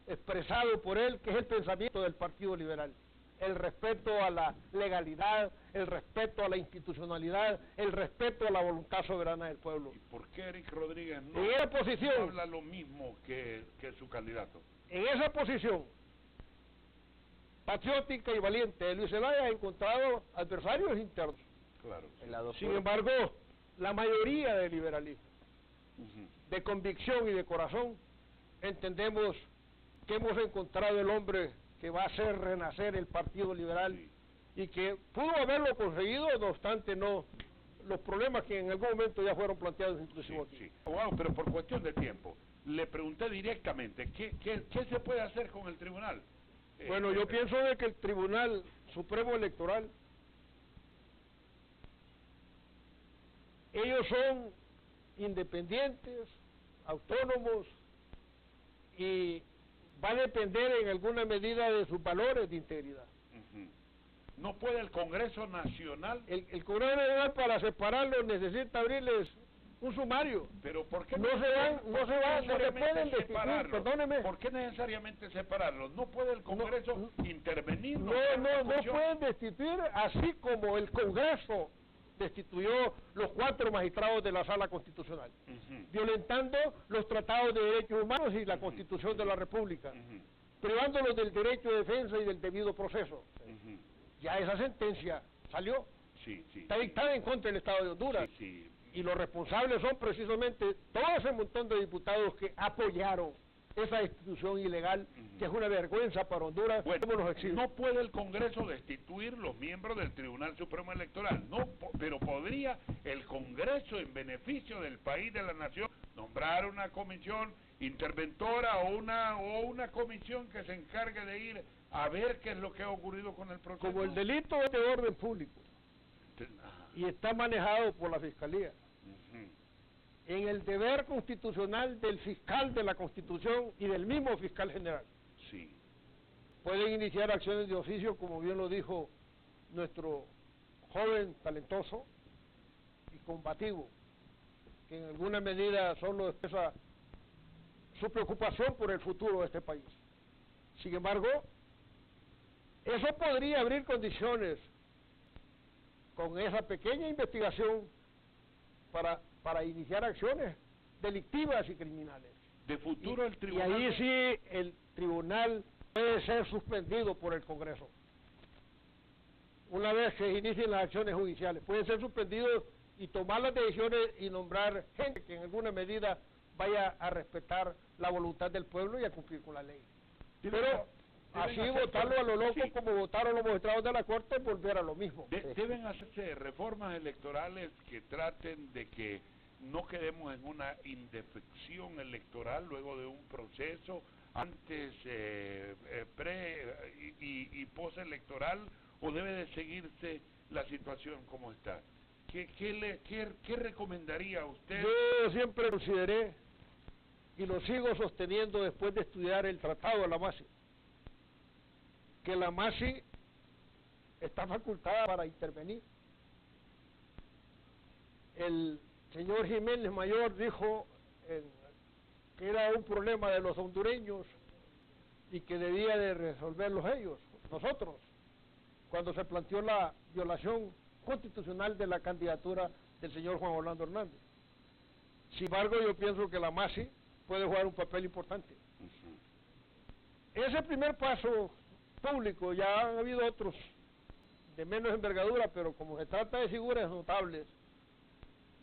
expresado por él, que es el pensamiento del Partido Liberal. El respeto a la legalidad, el respeto a la institucionalidad, el respeto a la voluntad soberana del pueblo. ¿Y por qué Eric Rodríguez no, en esa posición, no habla lo mismo que su candidato? En esa posición patriótica y valiente de Luis Zelaya ha encontrado adversarios internos. Claro. Sin embargo, la mayoría del liberalismo, de convicción y de corazón, entendemos que hemos encontrado el hombre que va a hacer renacer el Partido Liberal y que pudo haberlo conseguido, no obstante no los problemas que en algún momento ya fueron planteados inclusive aquí. Sí. Wow, pero por cuestión de tiempo, le pregunté directamente, ¿qué se puede hacer con el tribunal? Bueno, yo pienso de que el Tribunal Supremo Electoral, ellos son independientes, autónomos, y va a depender en alguna medida de sus valores de integridad. ¿No puede el Congreso Nacional? El Congreso Nacional, para separarlos, necesita abrirles un sumario. Pero ¿por qué no se pueden destituir, perdóneme. ¿Por qué necesariamente separarlos? ¿No puede el Congreso intervenir? No pueden destituir, así como el Congreso destituyó los 4 magistrados de la Sala Constitucional, violentando los tratados de derechos humanos y la Constitución de la República, privándolos del derecho de defensa y del debido proceso. Ya esa sentencia salió, está dictada en contra del Estado de Honduras, y los responsables son precisamente todo ese montón de diputados que apoyaron esa destitución ilegal, que es una vergüenza para Honduras. No puede el Congreso destituir los miembros del Tribunal Supremo Electoral, pero podría el Congreso, en beneficio del país, de la nación, nombrar una comisión interventora o una comisión que se encargue de ir a ver qué es lo que ha ocurrido con el proceso. Como el delito es de orden público y está manejado por la Fiscalía, en el deber constitucional del fiscal de la Constitución y del mismo fiscal general. Pueden iniciar acciones de oficio, como bien lo dijo nuestro joven, talentoso y combativo, que en alguna medida solo expresa su preocupación por el futuro de este país. Sin embargo, eso podría abrir condiciones con esa pequeña investigación para iniciar acciones delictivas y criminales. De futuro el tribunal... Y ahí sí el tribunal puede ser suspendido por el Congreso. Una vez que inicien las acciones judiciales, pueden ser suspendidos y tomar las decisiones y nombrar gente que en alguna medida vaya a respetar la voluntad del pueblo y a cumplir con la ley. Pero así votarlo a lo loco como votaron los magistrados de la Corte, volver a lo mismo. Deben hacerse reformas electorales que traten de que no quedemos en una indefección electoral luego de un proceso antes, pre y postelectoral, o debe de seguirse la situación como está. ¿Qué recomendaría usted? Yo siempre consideré, y lo sigo sosteniendo después de estudiar el Tratado de la MASI, que la MASI está facultada para intervenir. El señor Jiménez Mayor dijo que era un problema de los hondureños y que debía de resolverlos ellos, nosotros, cuando se planteó la violación constitucional de la candidatura del señor Juan Orlando Hernández. Sin embargo, yo pienso que la MASI puede jugar un papel importante. Ese primer paso público, ya han habido otros de menos envergadura, pero como se trata de figuras notables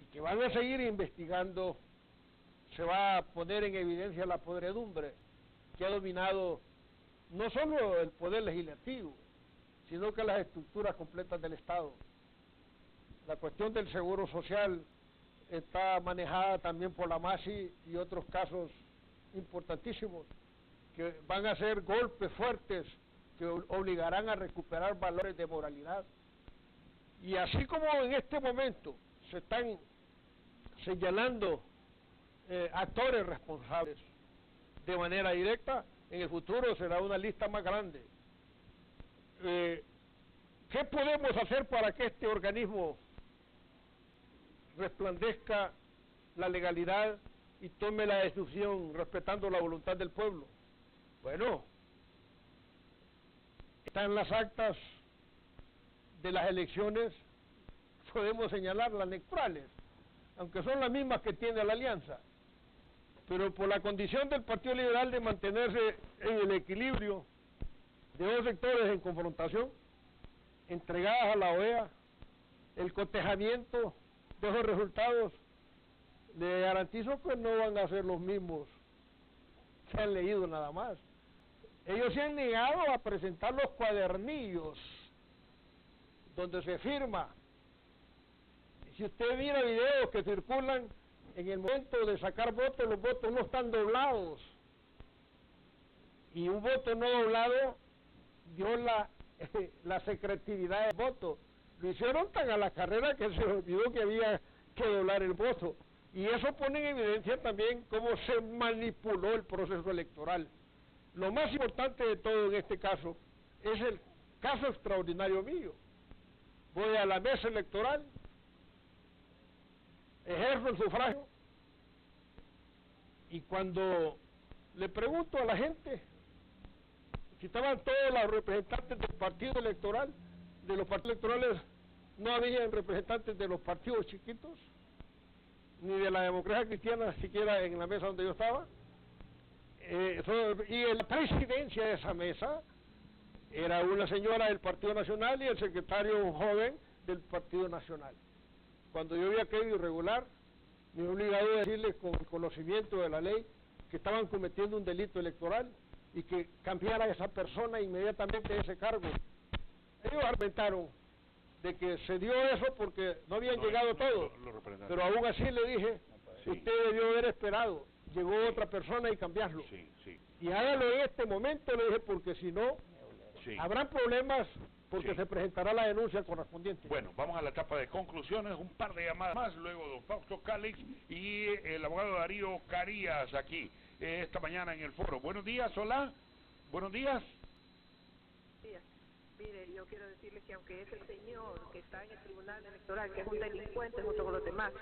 y que van a seguir investigando, se va a poner en evidencia la podredumbre que ha dominado no solo el poder legislativo, sino que las estructuras completas del Estado. La cuestión del seguro social está manejada también por la MASI y otros casos importantísimos que van a ser golpes fuertes que obligarán a recuperar valores de moralidad. Y así como en este momento se están señalando actores responsables de manera directa, en el futuro será una lista más grande. ¿Qué podemos hacer para que este organismo resplandezca la legalidad y tome la decisión respetando la voluntad del pueblo? Bueno, están las actas de las elecciones, podemos señalar las electorales, aunque son las mismas que tiene la alianza, pero por la condición del Partido Liberal de mantenerse en el equilibrio de dos sectores en confrontación, entregadas a la OEA, el cotejamiento de esos resultados, le garantizo que no van a ser los mismos que han leído nada más. Ellos se han negado a presentar los cuadernillos donde se firma. Si usted mira videos que circulan, en el momento de sacar votos, los votos no están doblados. Y un voto no doblado dio la secretividad del voto. Lo hicieron tan a la carrera que se olvidó que había que doblar el voto. Y eso pone en evidencia también cómo se manipuló el proceso electoral. Lo más importante de todo en este caso es el caso extraordinario mío. Voy a la mesa electoral, ejerzo el sufragio, y cuando le pregunto a la gente si estaban todos los representantes del partido electoral, de los partidos electorales no había representantes de los partidos chiquitos, ni de la democracia cristiana siquiera en la mesa donde yo estaba, y en la presidencia de esa mesa era una señora del Partido Nacional y el secretario un joven del Partido Nacional. Cuando yo vi aquello irregular, me he obligado a decirles con el conocimiento de la ley que estaban cometiendo un delito electoral y que cambiara a esa persona inmediatamente de ese cargo. Ellos argumentaron de que se dio eso porque no habían llegado todos, pero aún así le dije, usted debió haber esperado, llegó otra persona y cambiarlo. Y hágalo en este momento, le dije, porque si no, habrán problemas porque se presentará la denuncia correspondiente. Bueno, vamos a la etapa de conclusiones, un par de llamadas más, luego don Fausto Calix y el abogado Darío Carías aquí, esta mañana en el foro. Buenos días, hola, buenos días. Mire, yo quiero decirles que aunque ese señor que está en el Tribunal Electoral, que es un delincuente junto con los demás,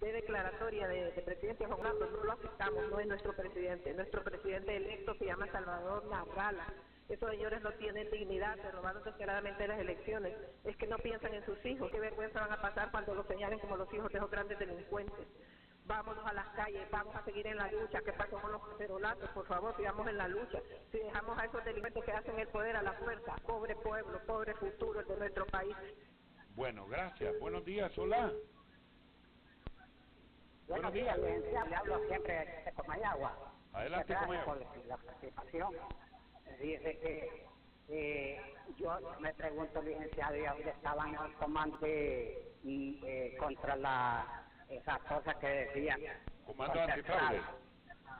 de declaratoria de presidente Juan Orlando, no lo aceptamos, no es nuestro presidente electo se llama Salvador Narrala. Esos señores no tienen dignidad, se robaron descaradamente las elecciones, es que no piensan en sus hijos, qué vergüenza van a pasar cuando los señalen como los hijos de esos grandes delincuentes. Vámonos a las calles, vamos a seguir en la lucha. ¿Qué pasa con los cacerolazos? Por favor, sigamos en la lucha. Si dejamos a esos delincuentes que hacen el poder a la fuerza, pobre pueblo, pobre futuro de nuestro país. Bueno, gracias. Buenos días, hola. Buenos días, licenciado. Le hablo siempre de Comayagua. Adelante, Comayagua. Gracias por la participación. Dice que yo me pregunto, licenciado, y ahora estaban en el comando contra esas cosas que decían. Comando antifraude.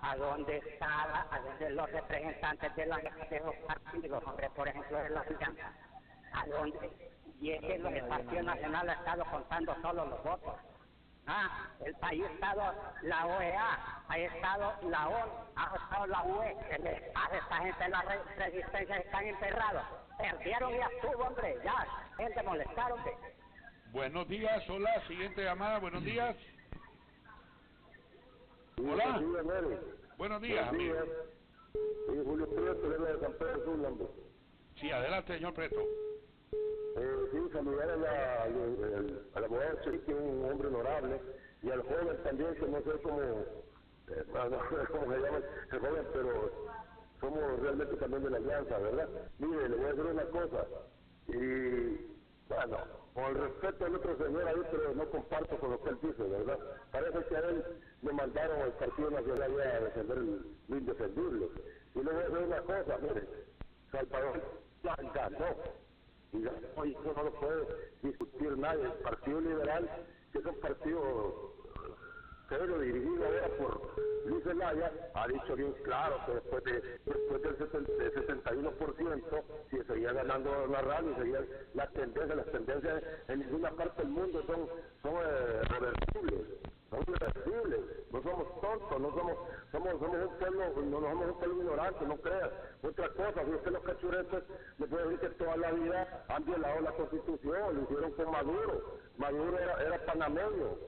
¿A dónde los representantes de los partidos, hombre, por ejemplo, de la alianza? ¿A dónde? Y es que el Partido Nacional ha estado contando solo los votos. El país ha estado la OEA, ha estado la ONU, ha estado la UE, que les pasa a esta gente en la resistencia, están enterrados. Perdieron y ya estuvo, hombre, ya, gente molestar, hombre. Buenos días, hola, siguiente llamada, buenos días. Hola. Buenos días, amigo. Julio Prieto, de San Pedro Sula. Sí, adelante, señor Preto. Sí, saludar al abogado Chiriquí, que es un hombre honorable, y al joven también, que no sé cómo se llama el joven, pero somos realmente también de la alianza, ¿verdad? Mire, le voy a decir una cosa, y bueno, con el respeto al otro señor ahí, pero no comparto con lo que él dice, ¿verdad? Parece que a él le mandaron al Partido Nacional a defender lo indefendible. Y le voy a decir una cosa, mire, Salvador ya ganó. Y eso no lo puede discutir nadie. El Partido Liberal, que es un partido serio, dirigido ahora por Luis Zelaya, ha dicho bien claro que después del 71%, si seguía ganando Narral y seguía las tendencias en ninguna parte del mundo son reversibles. Son irreversibles, no somos tontos, no somos un pueblo, no somos un pueblo ignorante, no creas. Otra cosa, si usted los cachuretes le puede decir que toda la vida han violado la Constitución, lo hicieron con Maduro. Maduro era panameño,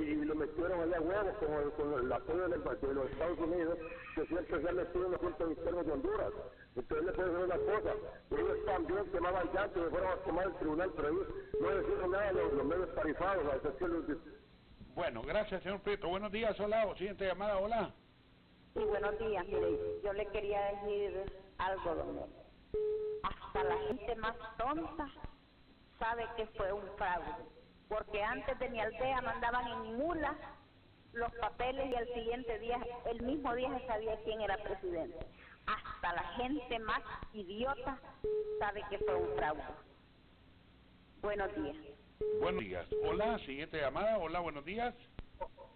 y lo metieron allá a huevos con el apoyo de los Estados Unidos, que siempre se han metido en los asuntos internos de Honduras. Entonces le puede decir una cosa, ellos también quemaban llantos y fueron a tomar el tribunal, pero ellos no decían nada de los medios tarifados, a excepción de... Bueno, gracias, señor Prieto. Buenos días, hola. Siguiente llamada, hola. Sí, buenos días. Mire, yo le quería decir algo, don Mel. Hasta la gente más tonta sabe que fue un fraude. Porque antes de mi aldea mandaban en mulas los papeles y al siguiente día, el mismo día se sabía quién era presidente. Hasta la gente más idiota sabe que fue un fraude. Buenos días. Buenos días. Hola, siguiente llamada. Hola, buenos días.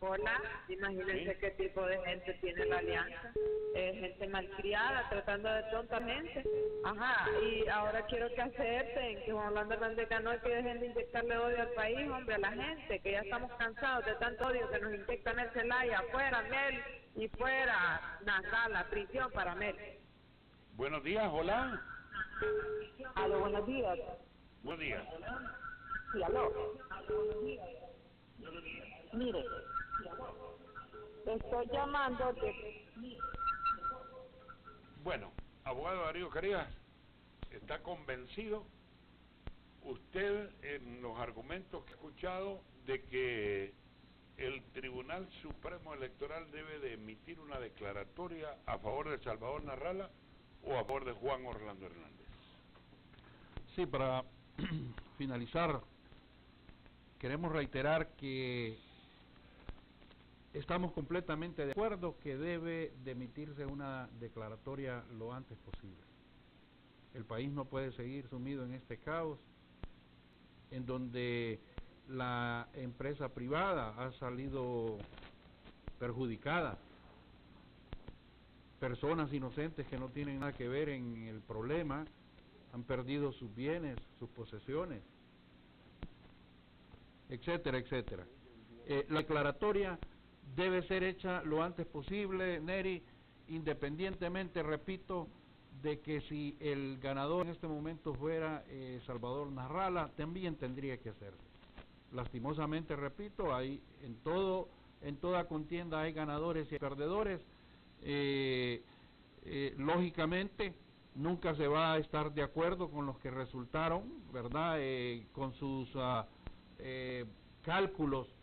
Hola, imagínense qué tipo de gente tiene la alianza. Gente malcriada, tratando de tontamente. Ajá, y ahora quiero que acepten que Juan Orlando Hernández ganó y que dejen de inyectarle odio al país, hombre, a la gente, que ya estamos cansados de tanto odio que nos inyectan el Zelaya. Fuera Mel y fuera Narrala, prisión para Mel. Buenos días, hola. Aló, buenos días. Buenos días. Sí, aló. Mire, estoy llamando de... Bueno, abogado Darío Carías, ¿está convencido usted en los argumentos que ha escuchado de que el Tribunal Supremo Electoral debe de emitir una declaratoria a favor de Salvador Narrala o a favor de Juan Orlando Hernández? Sí, para finalizar, queremos reiterar que estamos completamente de acuerdo que debe de emitirse una declaratoria lo antes posible. El país no puede seguir sumido en este caos, en donde la empresa privada ha salido perjudicada. Personas inocentes que no tienen nada que ver en el problema han perdido sus bienes, sus posesiones, etcétera, etcétera. La declaratoria debe ser hecha lo antes posible, Neri, independientemente, repito, de que si el ganador en este momento fuera Salvador Narrala, también tendría que hacerse. Lastimosamente, repito, hay en toda contienda hay ganadores y perdedores. Lógicamente, nunca se va a estar de acuerdo con los que resultaron, ¿verdad? Con sus cálculos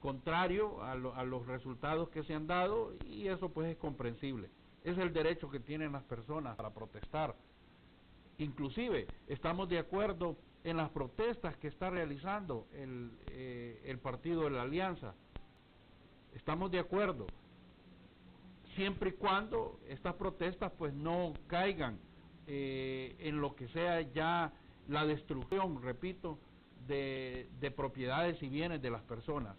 contrario a los resultados que se han dado, y eso pues es comprensible. Es el derecho que tienen las personas para protestar. Inclusive estamos de acuerdo en las protestas que está realizando el partido de la Alianza. Estamos de acuerdo, siempre y cuando estas protestas pues no caigan en lo que sea ya la destrucción, repito, de propiedades y bienes de las personas.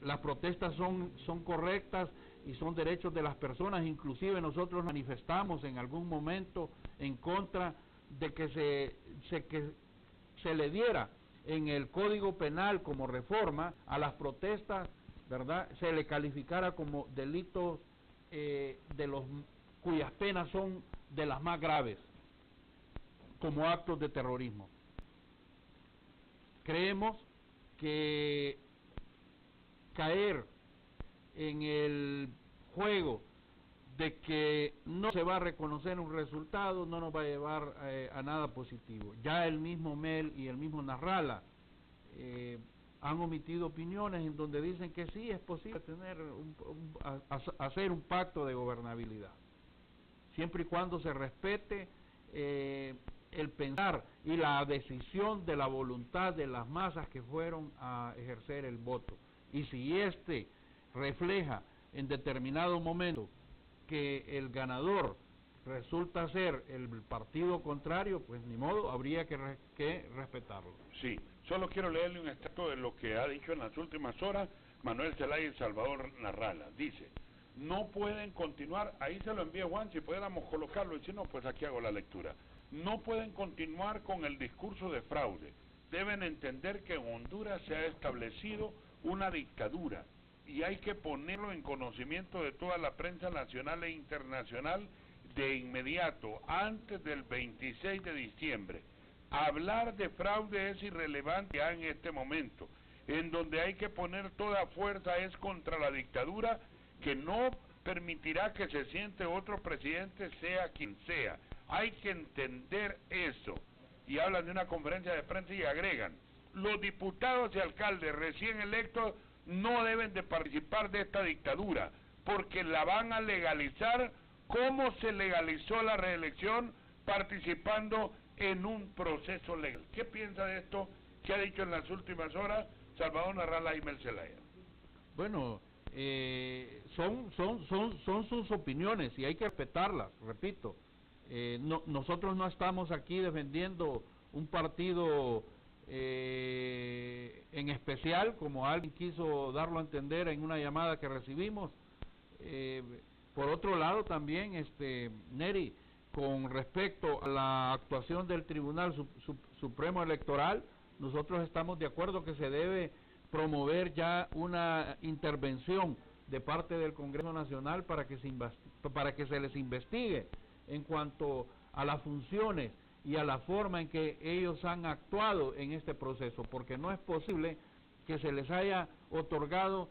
Las protestas son correctas y son derechos de las personas. Inclusive nosotros manifestamos en algún momento en contra de que se le diera en el Código Penal como reforma a las protestas, ¿verdad? Se le calificara como delitos cuyas penas son de las más graves, como actos de terrorismo. Creemos que caer en el juego de que no se va a reconocer un resultado no nos va a llevar a nada positivo. Ya el mismo Mel y el mismo Narrala han omitido opiniones en donde dicen que sí es posible tener hacer un pacto de gobernabilidad, siempre y cuando se respete el pensar y la decisión de la voluntad de las masas que fueron a ejercer el voto. Y si refleja en determinado momento que el ganador resulta ser el partido contrario, pues ni modo, habría que respetarlo. Sí, solo quiero leerle un extracto de lo que ha dicho en las últimas horas Manuel Zelaya y Salvador Narrala. Dice: no pueden continuar, ahí se lo envía Juan, si pudiéramos colocarlo, y si no, pues aquí hago la lectura. No pueden continuar con el discurso de fraude. Deben entender que en Honduras se ha establecido una dictadura y hay que ponerlo en conocimiento de toda la prensa nacional e internacional de inmediato, antes del 26 de diciembre. Hablar de fraude es irrelevante ya en este momento. En donde hay que poner toda fuerza es contra la dictadura, que no permitirá que se siente otro presidente, sea quien sea. Hay que entender eso. Y hablan de una conferencia de prensa y agregan: los diputados y alcaldes recién electos no deben de participar de esta dictadura, porque la van a legalizar como se legalizó la reelección, participando en un proceso legal. ¿Qué piensa de esto que ha dicho en las últimas horas Salvador Narrala y Mel Zelaya? Bueno, son sus opiniones y hay que respetarlas, repito. Nosotros no estamos aquí defendiendo un partido en especial, como alguien quiso darlo a entender en una llamada que recibimos. Por otro lado también, Neri, con respecto a la actuación del Tribunal Supremo Electoral, nosotros estamos de acuerdo que se debe promover ya una intervención de parte del Congreso Nacional para que se les investigue en cuanto a las funciones y a la forma en que ellos han actuado en este proceso, porque no es posible que se les haya otorgado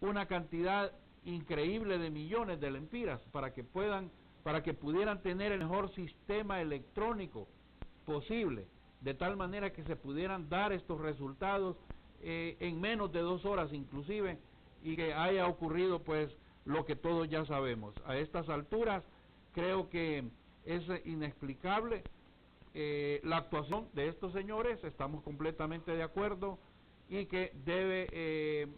una cantidad increíble de millones de lempiras para que pudieran tener el mejor sistema electrónico posible, de tal manera que se pudieran dar estos resultados en menos de 2 horas inclusive, y que haya ocurrido pues lo que todos ya sabemos. A estas alturas creo que es inexplicable la actuación de estos señores, estamos completamente de acuerdo, y que debe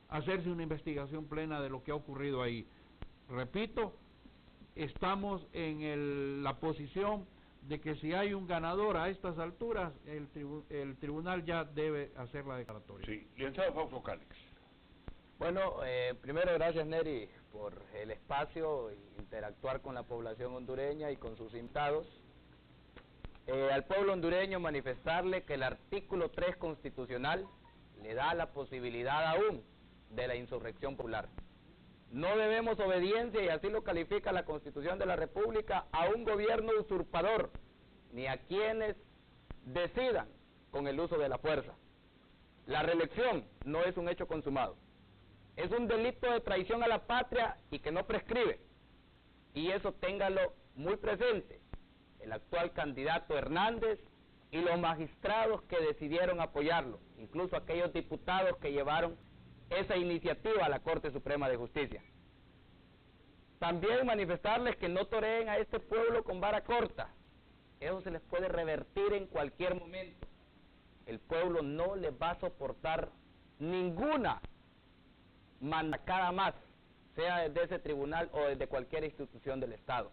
hacerse una investigación plena de lo que ha ocurrido ahí. Repito, estamos en la posición de que si hay un ganador a estas alturas, el tribunal ya debe hacer la declaratoria. Sí, licenciado Fausto Cálix. Bueno, primero gracias, Neri, por el espacio e interactuar con la población hondureña y con sus invitados. Al pueblo hondureño manifestarle que el artículo 3 constitucional le da la posibilidad aún de la insurrección popular. No debemos obediencia, y así lo califica la Constitución de la República, a un gobierno usurpador, ni a quienes decidan con el uso de la fuerza. La reelección no es un hecho consumado. Es un delito de traición a la patria y que no prescribe. Y eso téngalo muy presente el actual candidato Hernández y los magistrados que decidieron apoyarlo, incluso aquellos diputados que llevaron esa iniciativa a la Corte Suprema de Justicia. También manifestarles que no toreen a este pueblo con vara corta. Eso se les puede revertir en cualquier momento. El pueblo no les va a soportar ninguna mandacada más, sea desde ese tribunal o desde cualquier institución del Estado.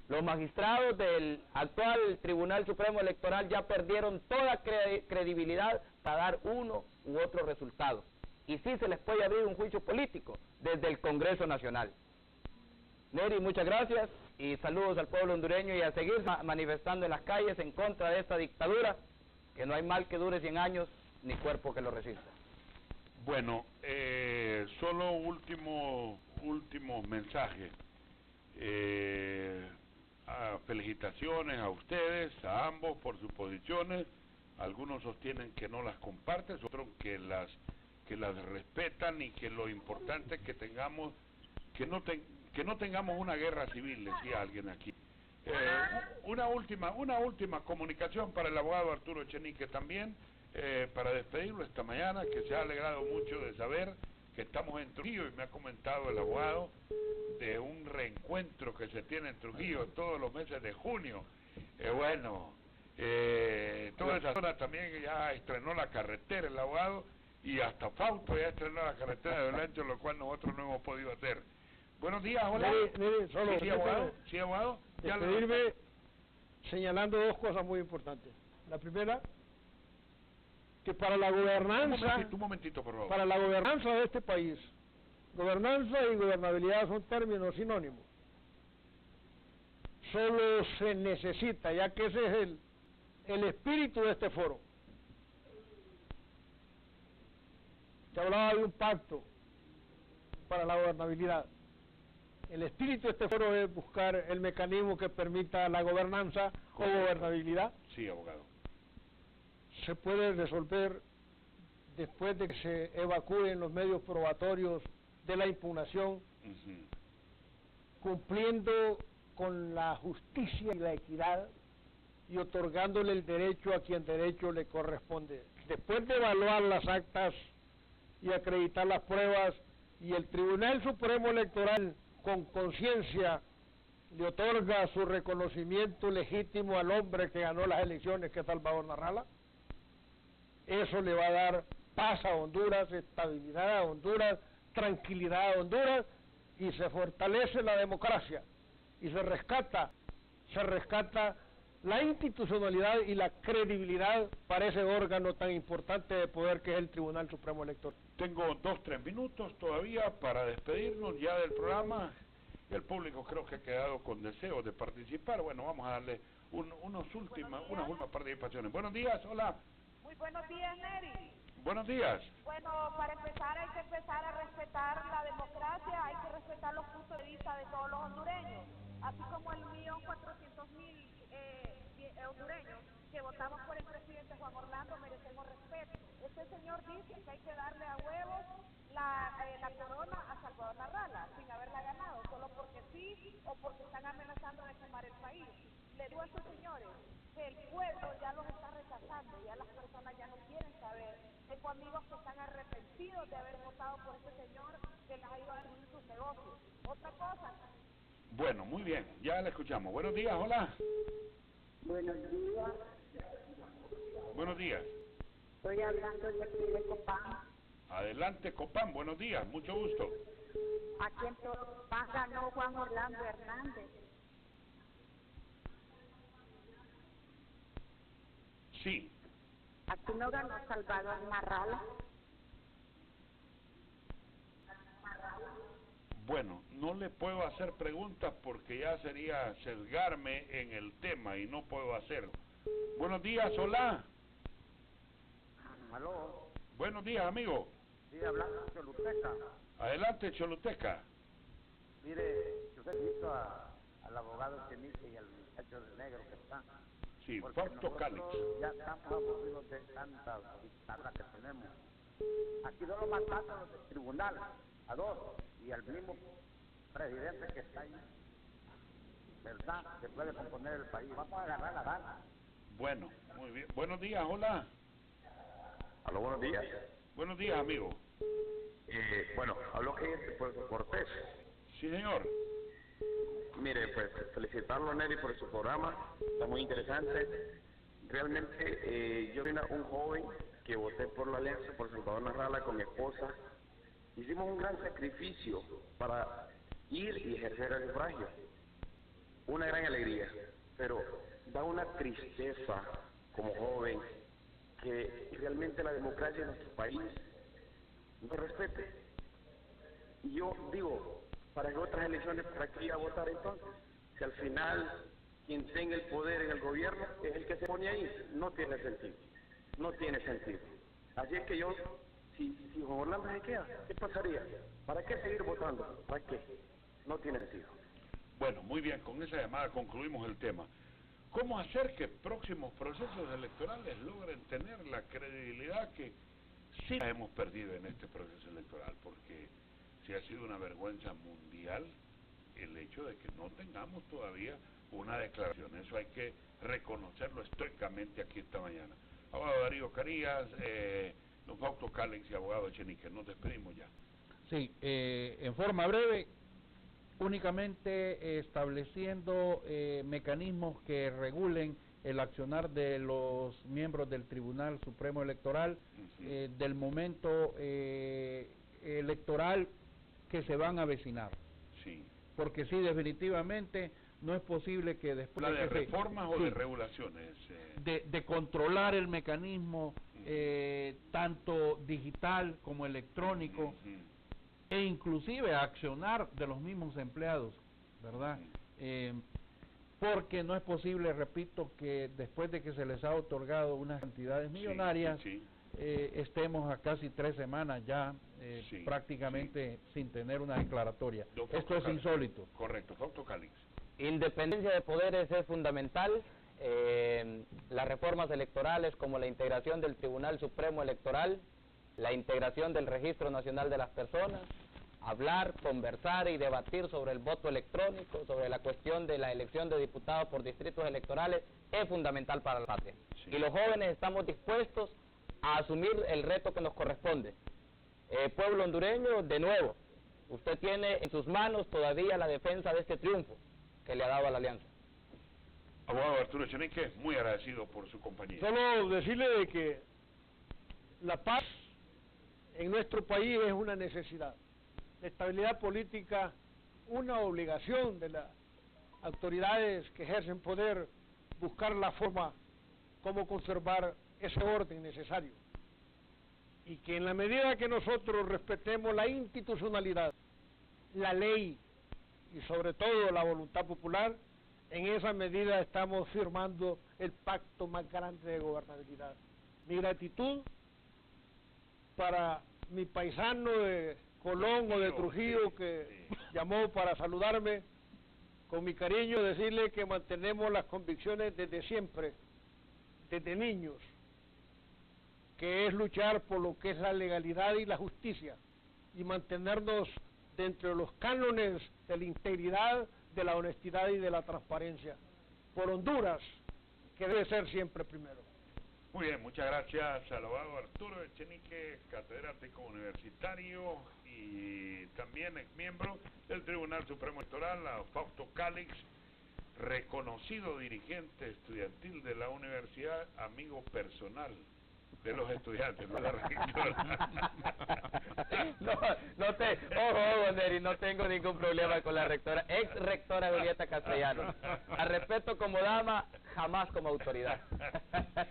Los magistrados del actual Tribunal Supremo Electoral ya perdieron toda credibilidad para dar uno u otro resultado. Y sí se les puede abrir un juicio político desde el Congreso Nacional. Neri, muchas gracias y saludos al pueblo hondureño, y a seguir manifestando en las calles en contra de esta dictadura, que no hay mal que dure 100 años ni cuerpo que lo resista. Bueno, solo último mensaje. Felicitaciones a ustedes, a ambos, por sus posiciones. Algunos sostienen que no las comparten, otros que las respetan, y que lo importante es que tengamos, que no tengamos una guerra civil, decía alguien aquí. Una última comunicación para el abogado Arturo Echenique también, para despedirlo esta mañana, que se ha alegrado mucho de saber que estamos en Trujillo, y me ha comentado el abogado de un reencuentro que se tiene en Trujillo todos los meses de junio. Toda esa zona también ya estrenó la carretera el abogado, y hasta Fausto ya estrenó la carretera de Olancho, lo cual nosotros no hemos podido hacer. Buenos días, hola. Mire, solo sí, abogado. Sí, abogado. Despedirme señalando dos cosas muy importantes. La primera, que para la gobernanza... Un momentito, por favor. Para la gobernanza de este país, gobernanza y gobernabilidad son términos sinónimos. Solo se necesita, ya que ese es el espíritu de este foro. Se hablaba de un pacto para la gobernabilidad. El espíritu de este foro es buscar el mecanismo que permita la gobernanza o gobernabilidad. Sí, abogado. Se puede resolver después de que se evacúen los medios probatorios de la impugnación, cumpliendo con la justicia y la equidad y otorgándole el derecho a quien derecho le corresponde. Después de evaluar las actas y acreditar las pruebas, y el Tribunal Supremo Electoral con conciencia le otorga su reconocimiento legítimo al hombre que ganó las elecciones, que es Salvador Narrala, eso le va a dar paz a Honduras, estabilidad a Honduras, tranquilidad a Honduras, y se fortalece la democracia y se rescata la institucionalidad y la credibilidad para ese órgano tan importante de poder que es el Tribunal Supremo Electoral. Tengo 2-3 minutos todavía para despedirnos ya del programa. El público creo que ha quedado con deseo de participar. Bueno, vamos a darle unas últimas participaciones. Buenos días, hola. Muy buenos días, Neri. Buenos días. Bueno, para empezar hay que empezar a respetar la democracia, hay que respetar los puntos de vista de todos los hondureños, así como el 1.400.000 hondureños que votamos por el presidente Juan Orlando merecemos respeto. Este señor dice que hay que darle a huevos la corona a Salvador Narrala sin haberla ganado, solo porque sí o porque están amenazando de quemar el país. Le digo a estos señores que el pueblo ya los está rechazando, ya las personas ya no quieren saber. Tengo amigos que están arrepentidos de haber votado por este señor que les ha ido a destruir sus negocios. Otra cosa. Bueno, muy bien, ya le escuchamos. Buenos días, hola. Buenos días. Buenos días. Estoy hablando de aquí de Copán. Adelante, Copán, buenos días, mucho gusto. Aquí en Copán ganó Juan Orlando Hernández. Sí. Aquí no ganó Salvador Narrala. Bueno, no le puedo hacer preguntas porque ya sería sesgarme en el tema y no puedo hacerlo. Buenos días, hola. Aló. Buenos días, amigo. Sí, hablando de Choluteca. Adelante, Choluteca. Mire, yo felicito al abogado Chenique y al muchacho de negro que está. Sí, Fausto Calix. Ya estamos aburridos de tanta dictadura que tenemos. Aquí no lo mataron a los del tribunal, a dos, y al mismo presidente que está ahí, ¿verdad? Que puede componer el país. Vamos a agarrar la gana. Bueno, muy bien. Buenos días, hola. Aló, buenos días. Buenos días, amigo. Bueno, habló que de Puerto Cortés. Sí, señor. Mire, pues felicitarlo a Neri por su programa, está muy interesante. Realmente yo soy un joven que voté por la alianza, por Salvador Narrala con mi esposa. Hicimos un gran sacrificio para ir y ejercer el sufragio. Una gran alegría, pero da una tristeza como joven que realmente la democracia en nuestro país no respete. Y yo digo, ¿para que otras elecciones, para qué ir a votar entonces? Si al final quien tenga el poder en el gobierno es el que se pone ahí, no tiene sentido, no tiene sentido. Así es que yo, si Juan Orlando se queda, ¿qué pasaría? ¿Para qué seguir votando? ¿Para qué? No tiene sentido. Bueno, muy bien, con esa llamada concluimos el tema. ¿Cómo hacer que próximos procesos electorales logren tener la credibilidad que sí la hemos perdido en este proceso electoral? Porque sí ha sido una vergüenza mundial el hecho de que no tengamos todavía una declaración. Eso hay que reconocerlo estoicamente aquí esta mañana. Abogado Darío Carías, don Fausto Calix y abogado Chenique, nos despedimos ya. Sí, en forma breve, únicamente estableciendo mecanismos que regulen el accionar de los miembros del Tribunal Supremo Electoral, del momento electoral que se van a avecinar. Sí. Porque sí, definitivamente no es posible que después ¿La de que reformas o de regulaciones? de controlar el mecanismo tanto digital como electrónico e inclusive accionar de los mismos empleados, ¿verdad? Porque no es posible, repito, que después de que se les ha otorgado unas cantidades millonarias, estemos a casi 3 semanas ya prácticamente sin tener una declaratoria. Esto es insólito. Correcto, Fausto Calix. Independencia de poderes es fundamental. Las reformas electorales como la integración del Tribunal Supremo Electoral, la integración del Registro Nacional de las Personas, hablar, conversar y debatir sobre el voto electrónico, sobre la cuestión de la elección de diputados por distritos electorales, es fundamental para la patria. Y los jóvenes estamos dispuestos a asumir el reto que nos corresponde. Pueblo hondureño, de nuevo, usted tiene en sus manos todavía la defensa de este triunfo que le ha dado a la Alianza. Abogado Arturo Echenique, muy agradecido por su compañía. Solo decirle de que la paz en nuestro país es una necesidad. La estabilidad política, una obligación de las autoridades que ejercen poder, buscar la forma como conservar ese orden necesario. Y que en la medida que nosotros respetemos la institucionalidad, la ley y sobre todo la voluntad popular, en esa medida estamos firmando el pacto más grande de gobernabilidad. Mi gratitud para mi paisano de Colón o de Trujillo que llamó para saludarme, con mi cariño decirle que mantenemos las convicciones desde siempre, desde niños, que es luchar por lo que es la legalidad y la justicia y mantenernos dentro de los cánones de la integridad, de la honestidad y de la transparencia, por Honduras, que debe ser siempre primero. Muy bien, muchas gracias al abogado Arturo Echenique, catedrático universitario y también ex miembro del Tribunal Supremo Electoral, a Fausto Calix, reconocido dirigente estudiantil de la universidad, amigo personal de los estudiantes, no la rectora. Ojo, Neri, no tengo ningún problema con la rectora, ex rectora Julieta Castellanos. La respeto como dama, jamás como autoridad.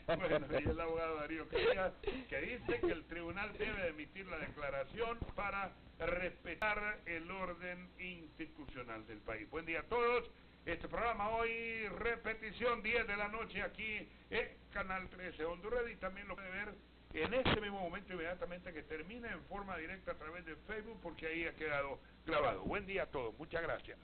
Bueno, y el abogado Darío Carías, que dice que el tribunal debe emitir la declaración para respetar el orden institucional del país. Buen día a todos. Este programa hoy, repetición 10 de la noche aquí en Canal 13 Honduras, y también lo puede ver en este mismo momento inmediatamente que termine en forma directa a través de Facebook, porque ahí ha quedado grabado. Buen día a todos, muchas gracias.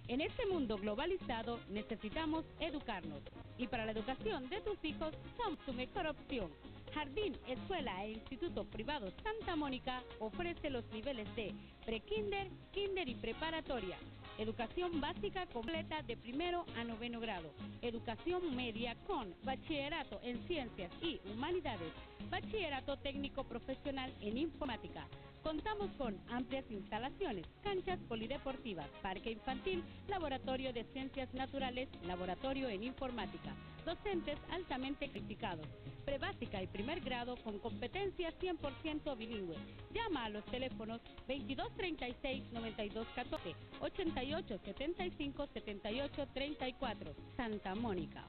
En este mundo globalizado necesitamos educarnos y para la educación de tus hijos somos tu mejor opción. Jardín, Escuela e Instituto Privado Santa Mónica ofrece los niveles de prekinder, kinder y preparatoria. Educación básica completa de 1º a 9º grado. Educación media con bachillerato en ciencias y humanidades. Bachillerato Técnico Profesional en Informática. Contamos con amplias instalaciones, canchas polideportivas, parque infantil, laboratorio de ciencias naturales, laboratorio en informática, docentes altamente calificados, prebásica y primer grado con competencia 100% bilingüe. Llama a los teléfonos 2236-9214, 8875-7834, Santa Mónica.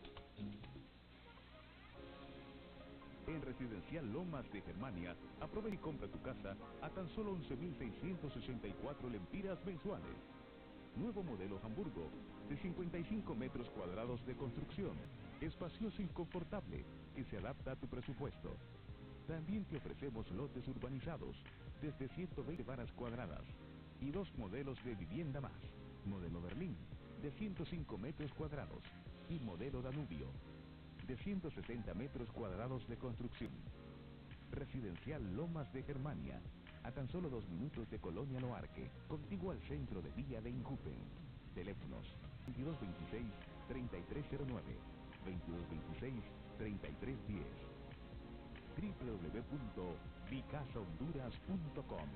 En Residencial Lomas de Germania, aprovecha y compra tu casa a tan solo 11.664 lempiras mensuales. Nuevo modelo Hamburgo, de 55 metros cuadrados de construcción, espacioso y confortable, que se adapta a tu presupuesto. También te ofrecemos lotes urbanizados, desde 120 varas cuadradas, y dos modelos de vivienda más. Modelo Berlín, de 105 metros cuadrados, y modelo Danubio, de 160 metros cuadrados de construcción. Residencial Lomas de Germania, a tan solo 2 minutos de Colonia Loarque, contiguo al centro de día de Injupen. Teléfonos 2226-3309, 2226-3310, www.vicasahonduras.com.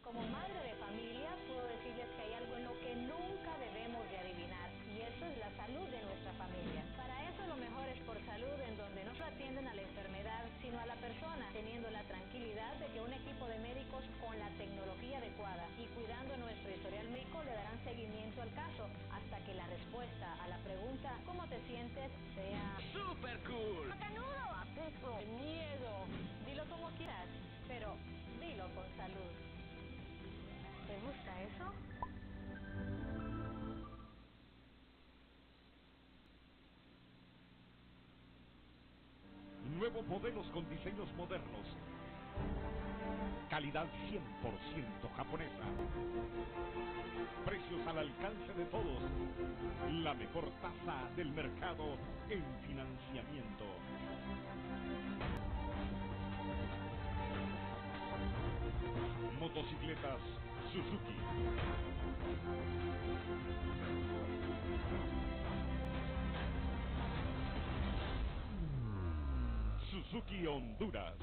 Como madre de familia, puedo decirles que hay algo en lo que nunca debemos de adivinar, y eso es la salud de nuestra familia. Para eso lo mejor es Por Salud, en donde no solo atienden a la enfermedad, sino a la persona, teniendo la tranquilidad de que un equipo de médicos con la tecnología adecuada y cuidando nuestro historial médico le darán seguimiento al caso, hasta que la respuesta a la pregunta ¿cómo te sientes? Sea ¡Super cool! ¡Macanudo! ¡Apico! ¡Miedo! Dilo como quieras, pero dilo con salud. ¿Te gusta eso? Nuevos modelos con diseños modernos. Calidad 100% japonesa. Precios al alcance de todos. La mejor tasa del mercado en financiamiento. Motocicletas Suzuki. Suzuki Honduras.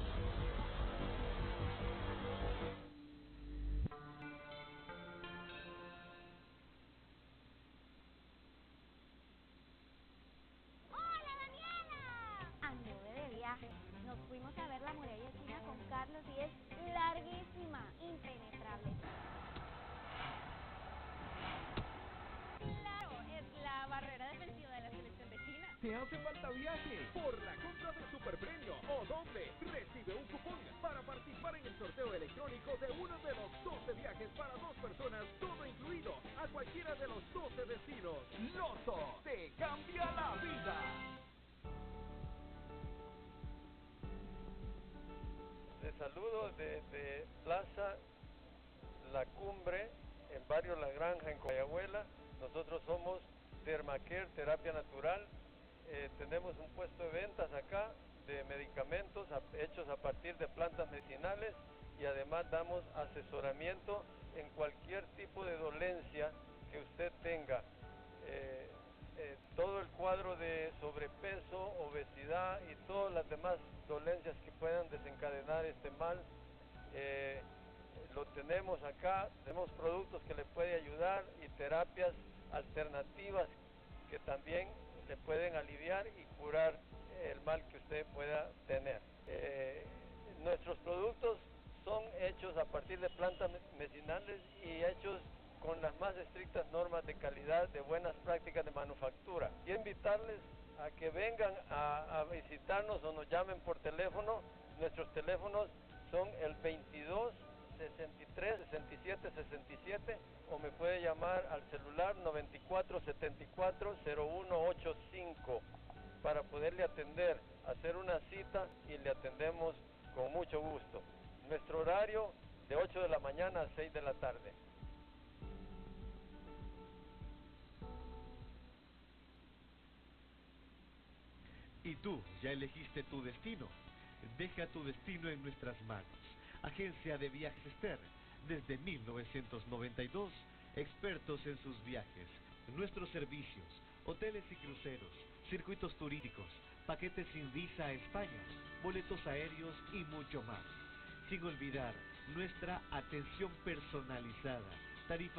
¡Hola, Daniela! Anduve de viaje. Nos fuimos a ver la muralla china con Carlos y es larguísima, impenetrable. Claro, es la barrera defensiva de la selección de China. ¿Te hace falta viaje? Por la compra de Superpremio o doble, recibe un cupón para participar en el sorteo electrónico de uno de los 12 viajes para 2 personas, todo incluido, a cualquiera de los 12 destinos. Loto te cambia la vida. Les saludo desde Plaza La Cumbre, en barrio La Granja, en Coyahuela. Nosotros somos Dermacare, terapia natural. Tenemos un puesto de ventas acá de medicamentos hechos a partir de plantas medicinales, y además damos asesoramiento en cualquier tipo de dolencia que usted tenga. Todo el cuadro de sobrepeso, obesidad y todas las demás dolencias que puedan desencadenar este mal, lo tenemos acá. Tenemos productos que le pueden ayudar y terapias alternativas que también le pueden aliviar y curar el mal que usted pueda tener. Nuestros productos son hechos a partir de plantas medicinales y hechos con las más estrictas normas de calidad, de buenas prácticas de manufactura. Quiero invitarles a que vengan a visitarnos o nos llamen por teléfono. Nuestros teléfonos son el 22 63 67 67, o me puede llamar al celular 94 74 0185 para poderle atender, hacer una cita, y le atendemos con mucho gusto. Nuestro horario de 8 de la mañana a 6 de la tarde. ¿Y tú ya elegiste tu destino? Deja tu destino en nuestras manos. Agencia de Viajes Ester, desde 1992, expertos en sus viajes, nuestros servicios, hoteles y cruceros, circuitos turísticos, paquetes sin visa a España, boletos aéreos y mucho más. Sin olvidar nuestra atención personalizada, tarifas